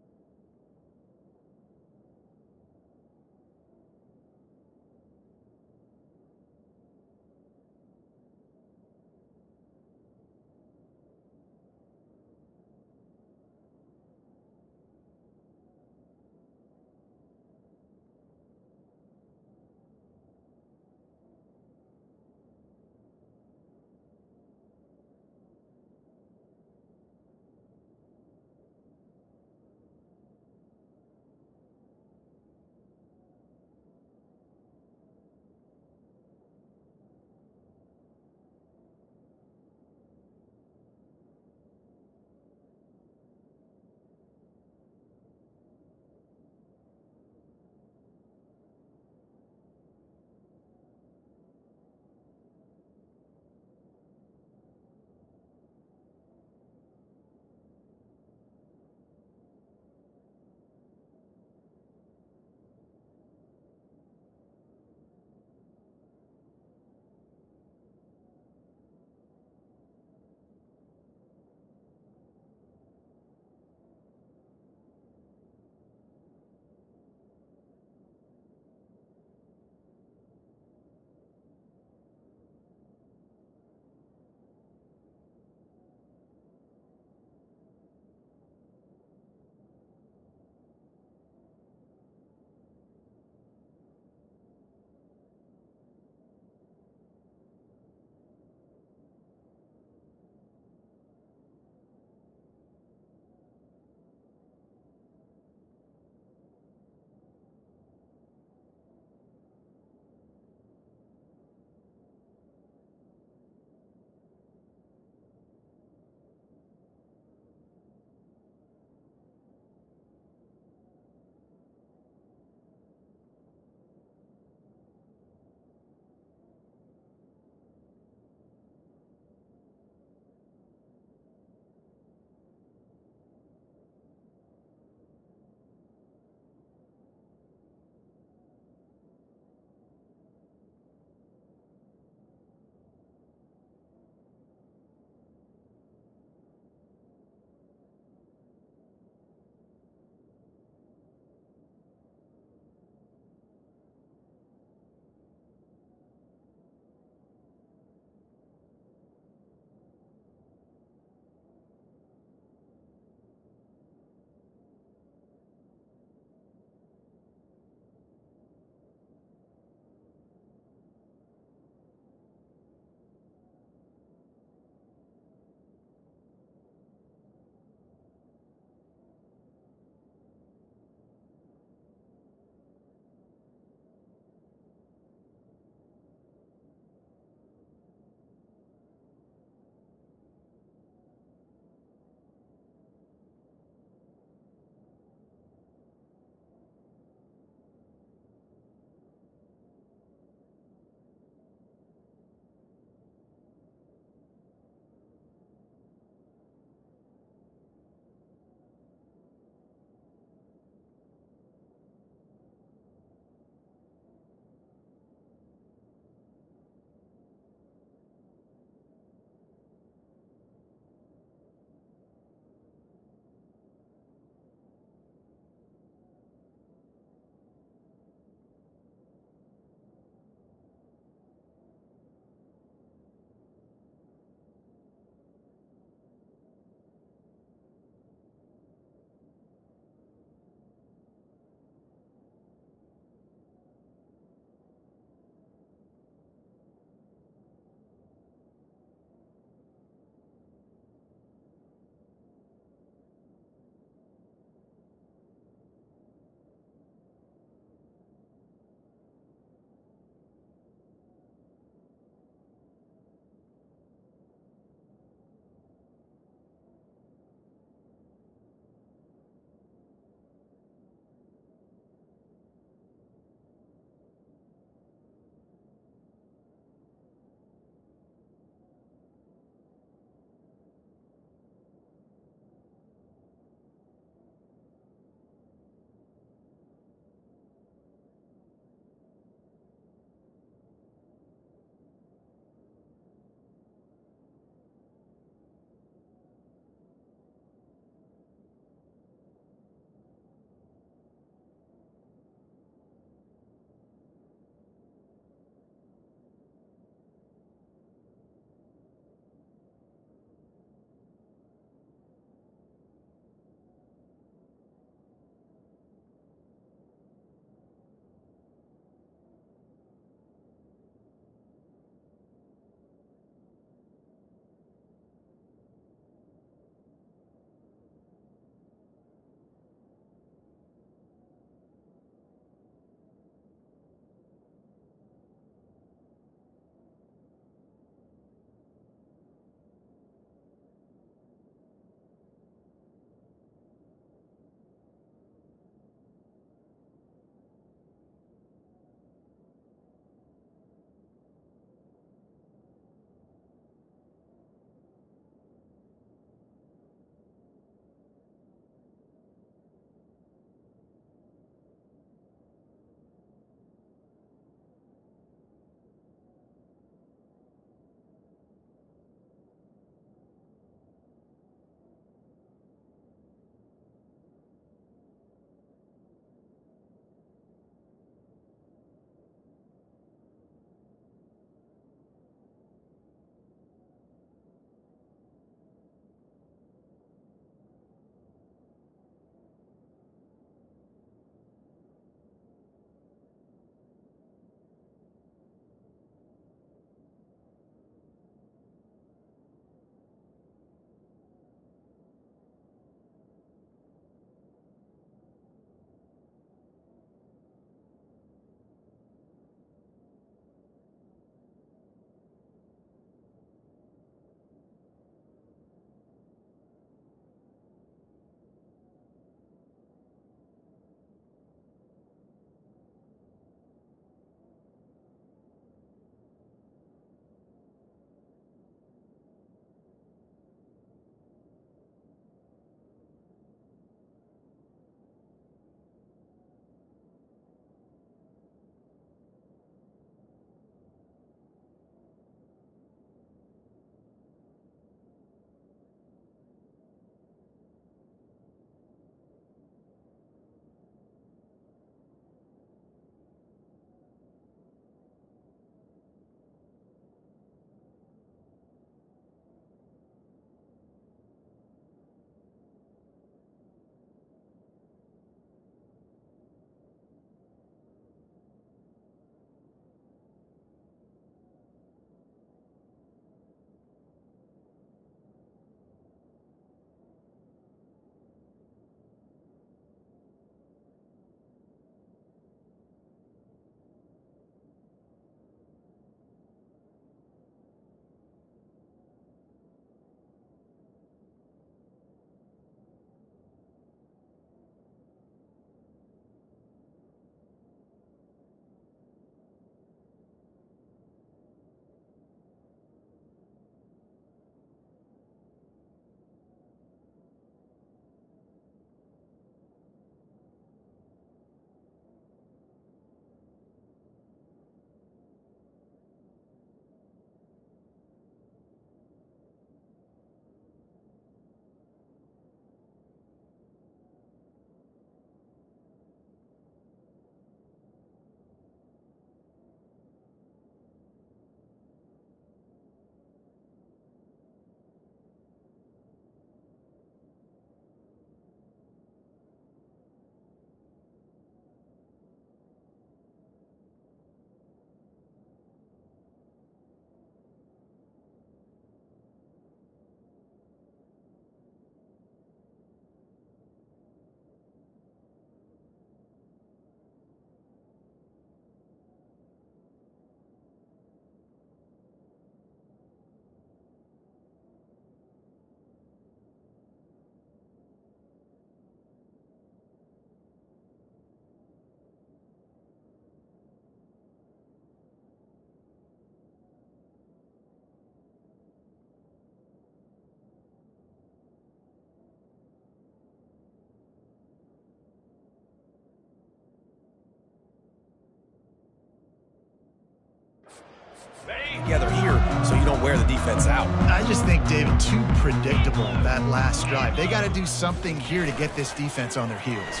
together here so you don't wear the defense out. I just think, David, too predictable that last drive. They got to do something here to get this defense on their heels.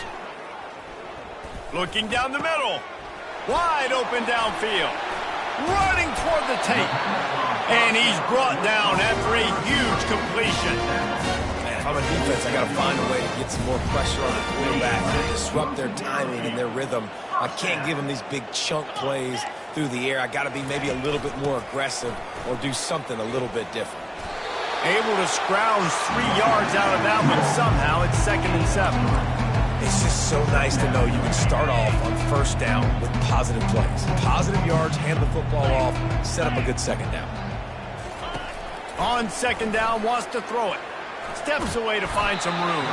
Looking down the middle. Wide open downfield. Running toward the tape. And he's brought down after a huge completion. Man, if I'm a defense, I got to find a way to get some more pressure on the quarterback and disrupt their timing and their rhythm. I can't give them these big chunk plays through the air. I got to be maybe a little bit more aggressive or do something a little bit different. Able to scrounge 3 yards out of that one somehow. It's 2nd and 7. It's just so nice to know you can start off on first down with positive plays. Positive yards, hand the football off, set up a good second down. On 2nd down, wants to throw it. Steps away to find some room.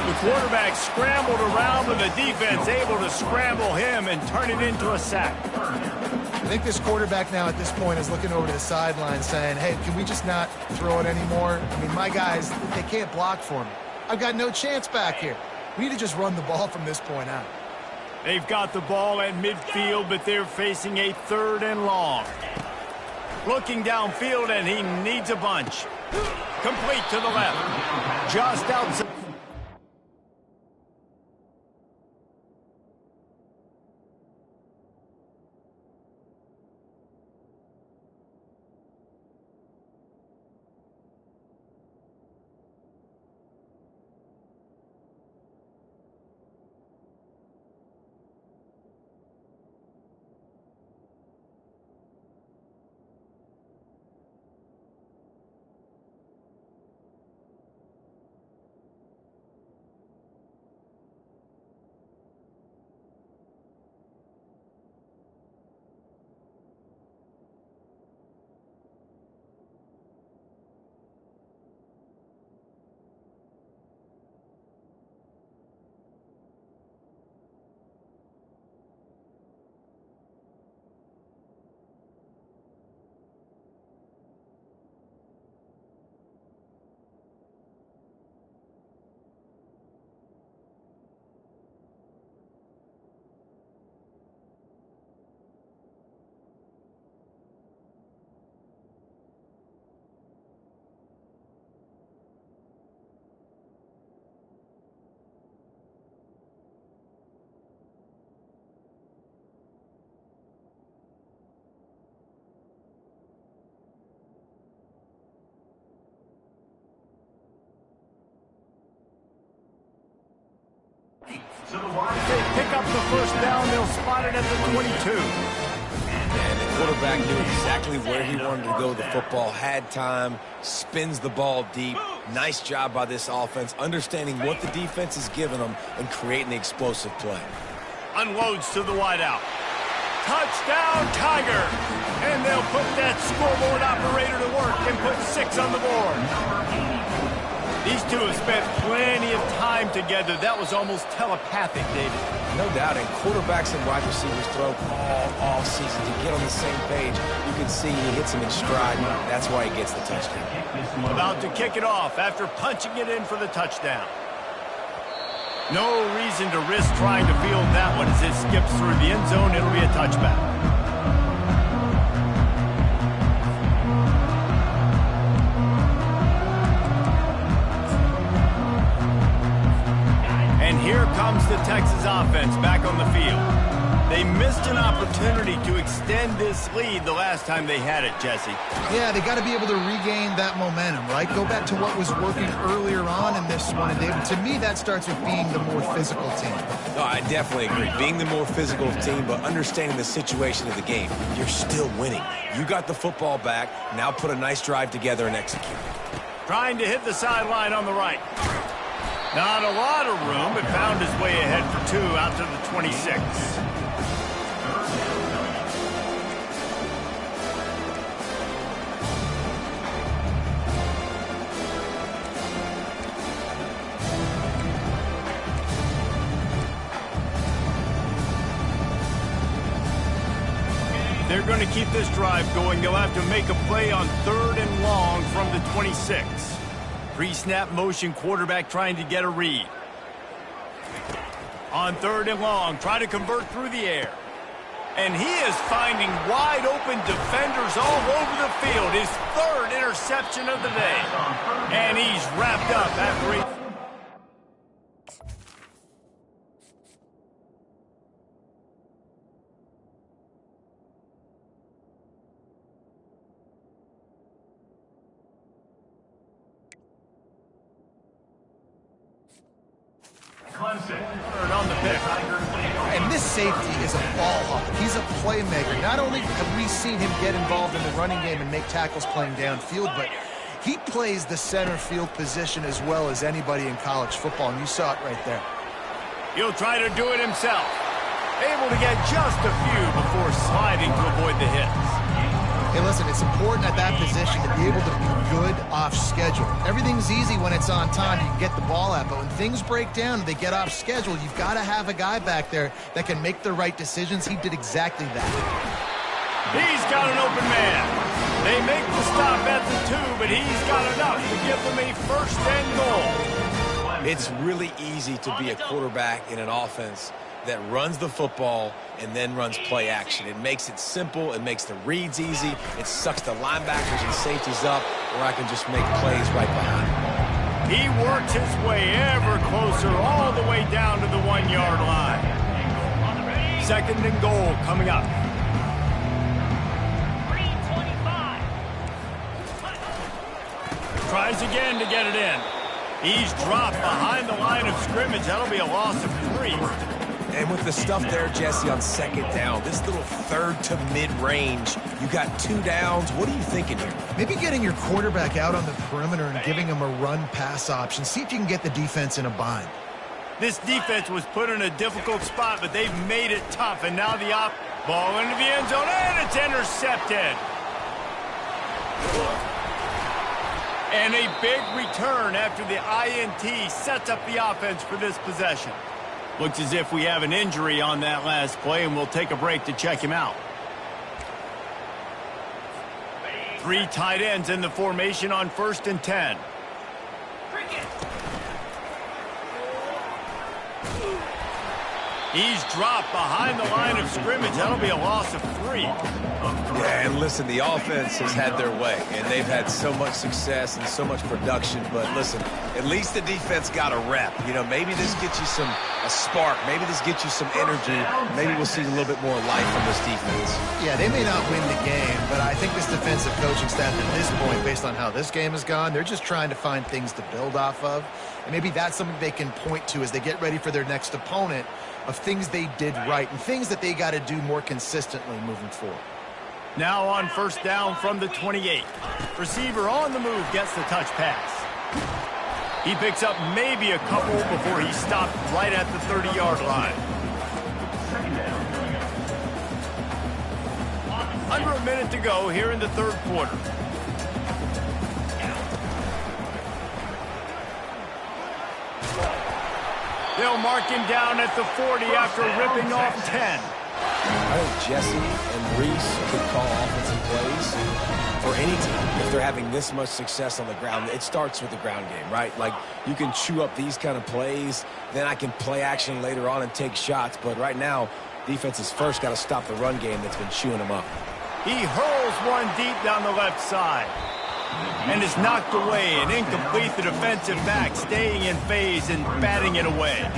The quarterback scrambled around, but the defense able to scramble him and turn it into a sack. I think this quarterback now at this point is looking over to the sideline saying, hey, can we just not throw it anymore? I mean, my guys, they can't block for me. I've got no chance back here. We need to just run the ball from this point out. They've got the ball at midfield, but they're facing a 3rd and long. Looking downfield, and he needs a bunch. Complete to the left. Just outside. They pick up the first down. They'll spot it at the 22. And the quarterback knew exactly where he wanted to go with the football, had time, spins the ball deep. Nice job by this offense, understanding what the defense is giving them and creating the explosive play. Unloads to the wideout. Touchdown, Tiger! And they'll put that scoreboard operator to work and put 6 on the board. These two have spent plenty of time together. That was almost telepathic, David. No doubt, and quarterbacks and wide receivers throw all season to get on the same page. You can see he hits him in stride. That's why he gets the touchdown. About to kick it off after punching it in for the touchdown. No reason to risk trying to field that one as it skips through the end zone. It'll be a touchback. And here comes the Texas offense back on the field. They missed an opportunity to extend this lead the last time they had it, Jesse. Yeah, they got to be able to regain that momentum, right? Go back to what was working earlier on in this one. And David, to me, that starts with being the more physical team. No, I definitely agree. Being the more physical team, but understanding the situation of the game. You're still winning. You got the football back. Now put a nice drive together and execute. Trying to hit the sideline on the right. Not a lot of room, but found his way ahead for 2 out to the 26. They're going to keep this drive going. They'll have to make a play on 3rd and long from the 26. Pre-snap motion, quarterback trying to get a read. On 3rd and long, try to convert through the air. And he is finding wide-open defenders all over the field. His third interception of the day. And he's wrapped up after he... Clemson on the pick. And this safety is a ball hawk. He's a playmaker. Not only have we seen him get involved in the running game and make tackles playing downfield, but he plays the center field position as well as anybody in college football, and you saw it right there. He'll try to do it himself. Able to get just a few before sliding to avoid the hits. Hey, listen, it's important at that position to be able to be good off schedule. Everything's easy when it's on time. You can get the ball out, but when things break down and they get off schedule, you've got to have a guy back there that can make the right decisions. He did exactly that. He's got an open man. They make the stop at the 2, but he's got enough to give them a first and goal. It's really easy to be a quarterback in an offense that runs the football and then runs play action. It makes it simple. It makes the reads easy. It sucks the linebackers and safeties up where I can just make plays right behind him. He works his way ever closer all the way down to the 1-yard line. Second and goal coming up. Tries again to get it in. He's dropped behind the line of scrimmage. That'll be a loss of 3. And with the stuff there, Jesse, on second down, this little third to mid-range, you got 2 downs. What are you thinking here? Maybe getting your quarterback out on the perimeter and giving him a run-pass option. See if you can get the defense in a bind. This defense was put in a difficult spot, but they've made it tough. And now the ball into the end zone, and it's intercepted. And a big return after the INT sets up the offense for this possession. Looks as if we have an injury on that last play, and we'll take a break to check him out. 3 tight ends in the formation on 1st and 10. He's dropped behind the line of scrimmage. That'll be a loss of 3. Yeah, and listen, the offense has had their way, and they've had so much success and so much production. But listen, at least the defense got a rep. You know, maybe this gets you a spark. Maybe this gets you some energy. Maybe we'll see a little bit more life from this defense. Yeah, they may not win the game, but I think this defensive coaching staff at this point, based on how this game has gone, they're just trying to find things to build off of. And maybe that's something they can point to as they get ready for their next opponent, of things they did right and things that they got to do more consistently moving forward. Now on 1st down from the 28. Receiver on the move gets the touch pass. He picks up maybe a couple before he stopped right at the 30-yard line. Under a minute to go here in the 3rd quarter. They'll mark him down at the 40 after ripping off 10. I think Jesse and Reese could call offensive plays for any team if they're having this much success on the ground. It starts with the ground game, right? Like, you can chew up these kind of plays, then I can play action later on and take shots. But right now, defense has first got to stop the run game that's been chewing them up. He hurls one deep down the left side. And is knocked away and incomplete. The defensive back staying in phase and batting it away.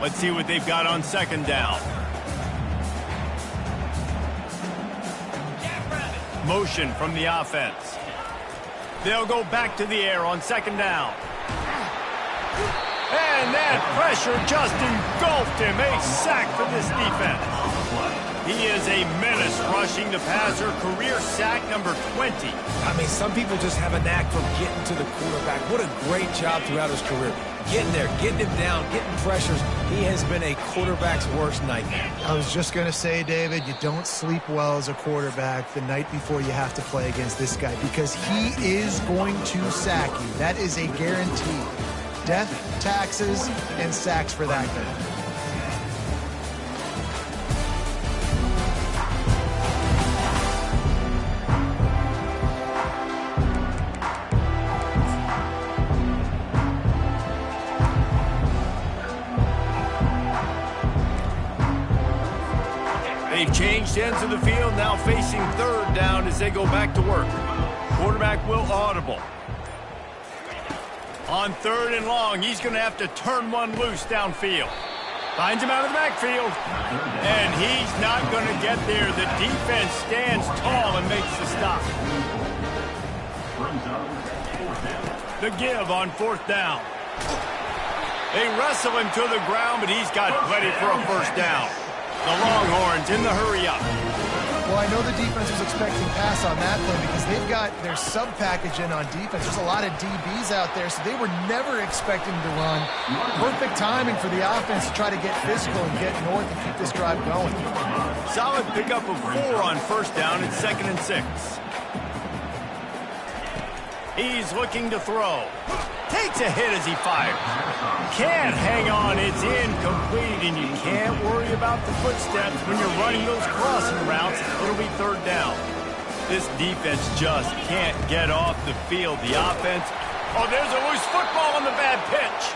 Let's see what they've got on 2nd down. Motion from the offense. They'll go back to the air on 2nd down. And that pressure just engulfed him. A sack for this defense. He is a menace rushing the passer. Career sack number 20. I mean, some people just have a knack for getting to the quarterback. What a great job throughout his career. Getting there, getting him down, getting pressures. He has been a quarterback's worst nightmare. I was just going to say, David, you don't sleep well as a quarterback the night before you have to play against this guy because he is going to sack you. That is a guarantee. Death, taxes, and sacks for that guy. A They've changed ends of the field, now facing third down as they go back to work. Quarterback will audible. On 3rd and long, he's going to have to turn one loose downfield. Finds him out of the backfield. And he's not going to get there. The defense stands tall and makes the stop. The give on 4th down. They wrestle him to the ground, but he's got plenty for a first down. The Longhorns in the hurry-up. Well, I know the defense was expecting pass on that play because they've got their sub-package in on defense. There's a lot of DBs out there, so they were never expecting to run. Perfect timing for the offense to try to get physical and get north and keep this drive going. Solid pickup of 4 on first down. It's 2nd and 6. He's looking to throw. Takes a hit as he fires. Can't hang on. It's incomplete, and you can't worry about the footsteps when you're running those crossing routes. It'll be 3rd down. This defense just can't get off the field. The offense. Oh, there's a loose football on the bad pitch.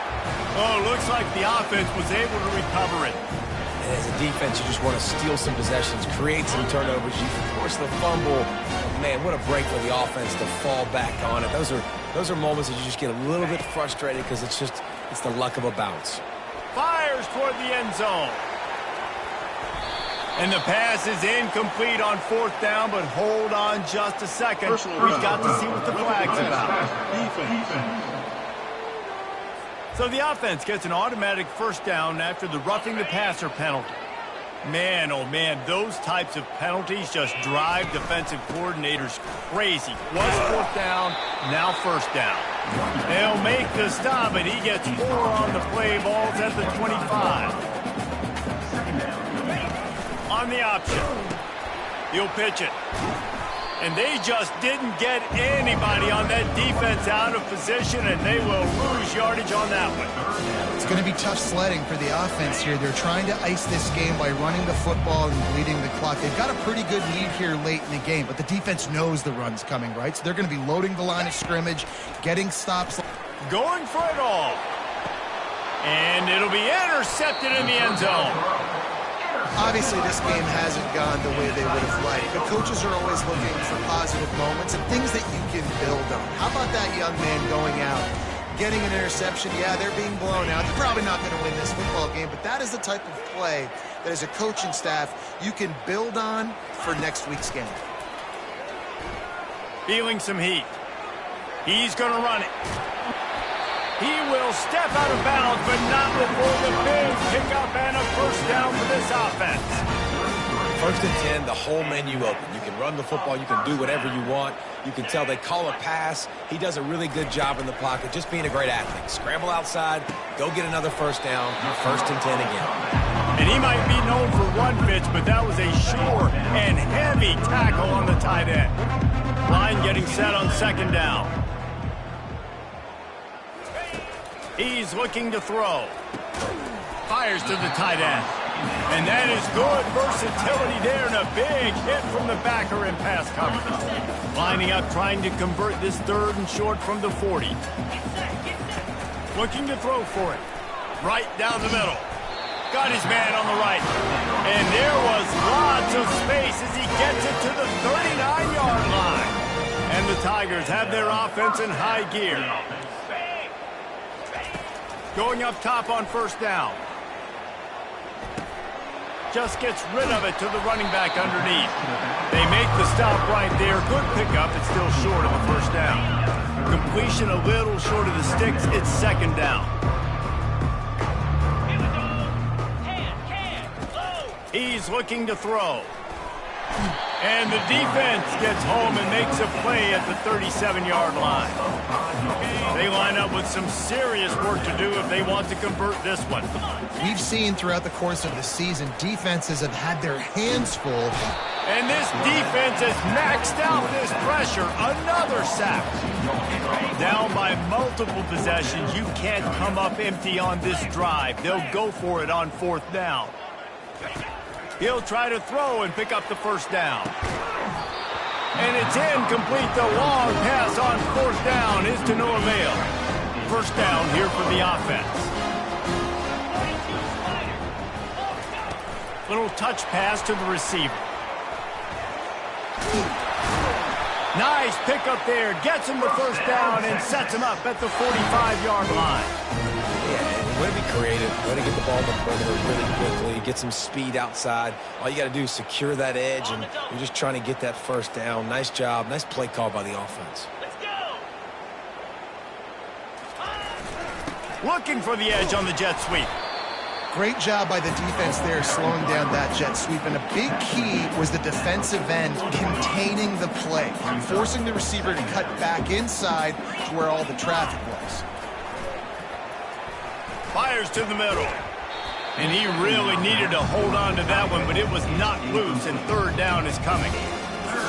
Oh, looks like the offense was able to recover it. And as a defense, you just want to steal some possessions, create some turnovers. You force the fumble. Man, what a break for the offense to fall back on it. Those are moments that you just get a little bit frustrated because it's the luck of a bounce. Fires toward the end zone. And the pass is incomplete on 4th down, but hold on just a second. We've got to see what the flag's about. So the offense gets an automatic first down after the roughing the passer penalty. Man, oh man, those types of penalties just drive defensive coordinators crazy. Was 4th down, now first down. They'll make the stop, and he gets 4 on the play. Ball's at the 25. On the option. He'll pitch it. And they just didn't get anybody on that defense out of position, and they will lose yardage on that one. It's going to be tough sledding for the offense here. They're trying to ice this game by running the football and bleeding the clock. They've got a pretty good lead here late in the game, but the defense knows the run's coming, right? So they're going to be loading the line of scrimmage, getting stops. Going for it all. And it'll be intercepted in the end zone. Obviously, this game hasn't gone the way they would have liked, but coaches are always looking for positive moments and things that you can build on. How about that young man going out, getting an interception? Yeah, they're being blown out. They're probably not going to win this football game, but that is the type of play that as a coaching staff you can build on for next week's game. Feeling some heat. He's going to run it. He will step out of bounds, but not before the big pickup and a first down for this offense. 1st and 10, the whole menu open. You can run the football. You can do whatever you want. You can tell they call a pass. He does a really good job in the pocket, just being a great athlete. Scramble outside, go get another first down, 1st and 10 again. And he might be known for one pitch, but that was a sure and heavy tackle on the tight end. Line getting set on 2nd down. He's looking to throw. Fires to the tight end. And that is good versatility there, and a big hit from the backer in pass coverage. Lining up, trying to convert this 3rd and short from the 40. Looking to throw for it. Right down the middle. Got his man on the right. And there was lots of space as he gets it to the 39-yard line. And the Tigers have their offense in high gear. Going up top on first down. Just gets rid of it to the running back underneath. They make the stop right there. Good pickup. It's still short of the first down. Completion a little short of the sticks. It's 2nd down. He's looking to throw. And the defense gets home and makes a play at the 37-yard line. They line up with some serious work to do if they want to convert this one. We've seen throughout the course of the season, defenses have had their hands full. And this defense has maxed out this pressure. Another sack. Down by multiple possessions. You can't come up empty on this drive. They'll go for it on 4th down. He'll try to throw and pick up the first down. And it's incomplete. The long pass on 4th down is to no avail. First down here for the offense. Little touch pass to the receiver. Nice pickup there. Gets him the first down and sets him up at the 45-yard line. Yeah, way to be creative. Way to get the ball in the perimeter really quickly. Get some speed outside. All you got to do is secure that edge, and you're just trying to get that first down. Nice job. Nice play call by the offense. Looking for the edge on the jet sweep. Great job by the defense there slowing down that jet sweep. And a big key was the defensive end containing the play, forcing the receiver to cut back inside to where all the traffic was. Fires to the middle. And he really needed to hold on to that one, but it was not loose, and third down is coming.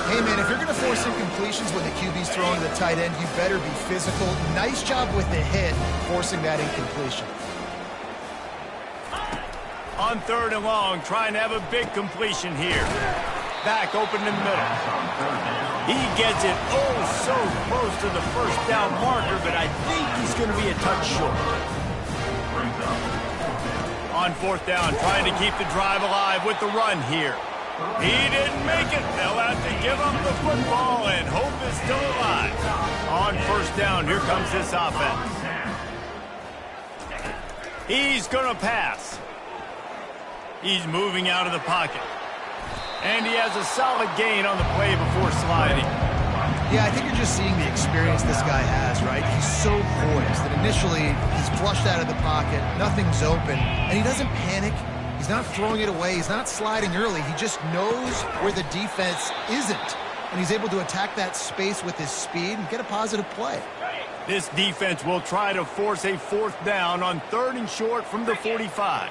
Hey, man, if you're going to force incompletions when the QB's throwing the tight end, you better be physical. Nice job with the hit, forcing that incompletion. On third and long, trying to have a big completion here. Back open in the middle. He gets it so close to the first down marker, but I think he's going to be a touch short. On fourth down, trying to keep the drive alive with the run here. He didn't make it. They'll have to give up the football, and hope is still alive. On first down, here comes this offense. He's going to pass. He's moving out of the pocket. And he has a solid gain on the play before sliding. Yeah, I think you're just seeing the experience this guy has, right? He's so poised that initially he's flushed out of the pocket, nothing's open, and he doesn't panic. He's not throwing it away. He's not sliding early. He just knows where the defense isn't, and he's able to attack that space with his speed and get a positive play. This defense will try to force a fourth down on third and short from the 45.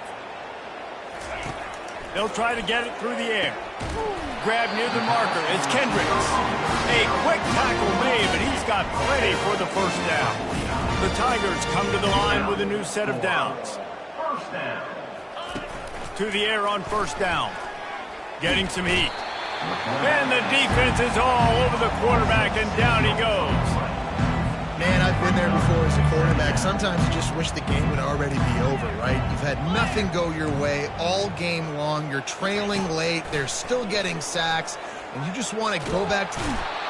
They'll try to get it through the air. Grab near the marker. It's Kendricks. A quick tackle made, but he's got plenty for the first down. The Tigers come to the line with a new set of downs. To the air on first down. Getting some heat. And the defense is all over the quarterback, and down he goes. Man, I've been there before as a quarterback. Sometimes you just wish the game would already be over, right? You've had nothing go your way all game long. You're trailing late. They're still getting sacks, and you just want to go back to...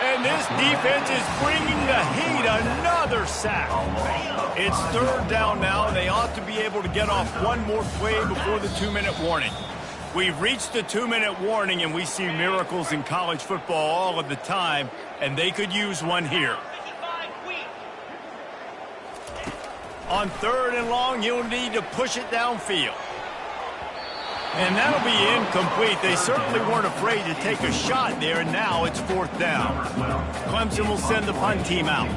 And this defense is bringing the heat. Another sack. It's third down now, and they ought to be able to get off one more play before the 2-minute warning. We've reached the 2-minute warning, and we see miracles in college football all of the time, and they could use one here. On third and long, you'll need to push it downfield. And that'll be incomplete. They certainly weren't afraid to take a shot there, and now it's fourth down. Clemson will send the punt team out.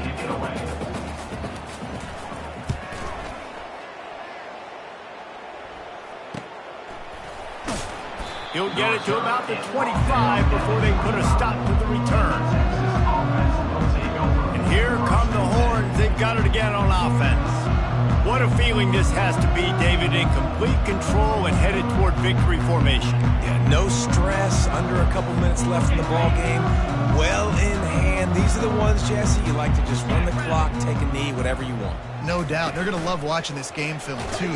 He'll get it to about the 25 before they put a stop to the return. And here come the horns. They've got it again on offense. What a feeling this has to be, David, in complete control and headed toward victory formation. Yeah, no stress, under a couple minutes left in the ball game. Well in hand. These are the ones, Jesse, you like to just run the clock, take a knee, whatever you want. No doubt. They're going to love watching this game film, too.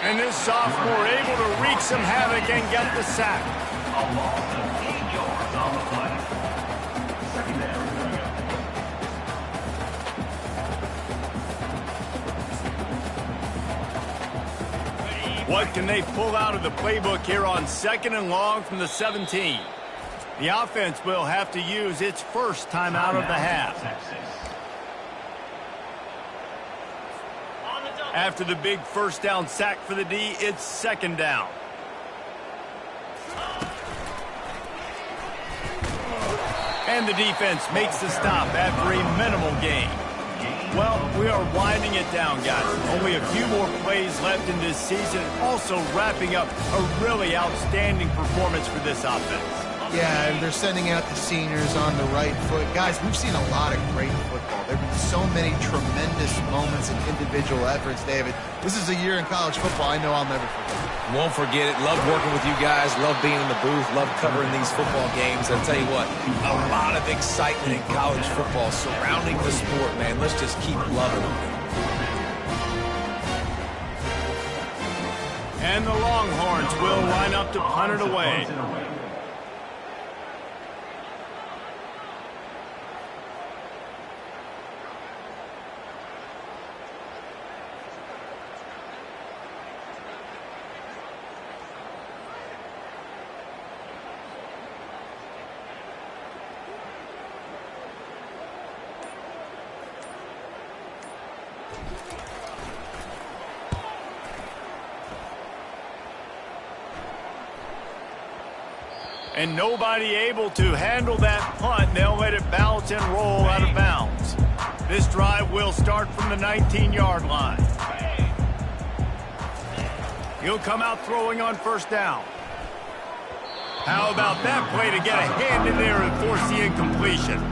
And this sophomore able to wreak some havoc and get the sack. What can they pull out of the playbook here on second and long from the 17? The offense will have to use its first timeout of the half. After the big first down sack for the D, it's second down. And the defense makes the stop after a minimal gain. Well, we are winding it down, guys. Only a few more plays left in this season. Also wrapping up a really outstanding performance for this offense. Yeah, and they're sending out the seniors on the right foot. Guys, we've seen a lot of great football. There have been so many tremendous moments and individual efforts, David. This is a year in college football I know I'll never forget. Won't forget it. Love working with you guys. Love being in the booth. Love covering these football games. I'll tell you what, a lot of excitement in college football surrounding the sport, man. Let's just keep loving it. And the Longhorns Guards will line up to punt it away. And nobody able to handle that punt. They'll let it bounce and roll out of bounds. This drive will start from the 19-yard line. He'll come out throwing on first down. How about that play to get a hand in there and force the incompletion?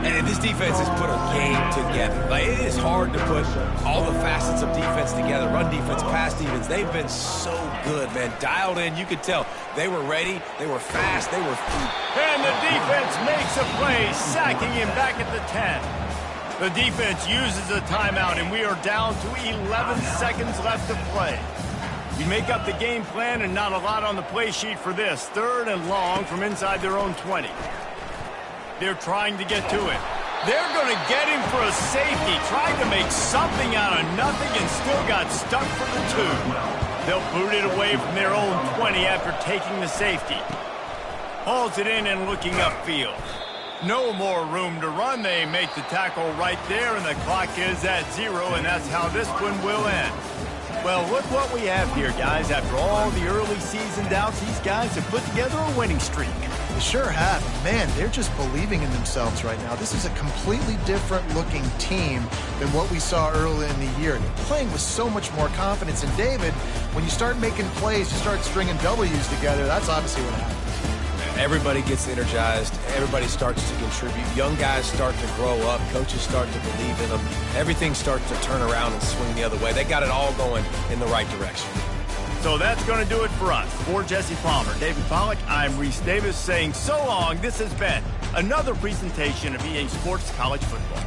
And this defense has put a game together. Like, it is hard to put all the facets of defense together. Run defense, pass defense. They've been so good, man. Dialed in. You could tell they were ready. They were fast. They were feet. And the defense makes a play, sacking him back at the 10. The defense uses a timeout, and we are down to 11 seconds left to play. You make up the game plan, and not a lot on the play sheet for this. 3rd and long from inside their own 20. They're trying to get to it. They're going to get him for a safety. Tried to make something out of nothing and still got stuck for the 2. They'll boot it away from their own 20 after taking the safety. Hauls it in and looking upfield. No more room to run. They make the tackle right there, and the clock is at 0, and that's how this one will end. Well, look what we have here, guys. After all the early season doubts, these guys have put together a winning streak. They sure have. Man, they're just believing in themselves right now. This is a completely different-looking team than what we saw early in the year. They're playing with so much more confidence. And, David, when you start making plays, you start stringing W's together, that's obviously what happens. Everybody gets energized. Everybody starts to contribute. Young guys start to grow up. Coaches start to believe in them. Everything starts to turn around and swing the other way. They got it all going in the right direction. So that's going to do it for us. For Jesse Palmer, David Pollack, I'm Reese Davis saying so long. This has been another presentation of EA Sports College Football.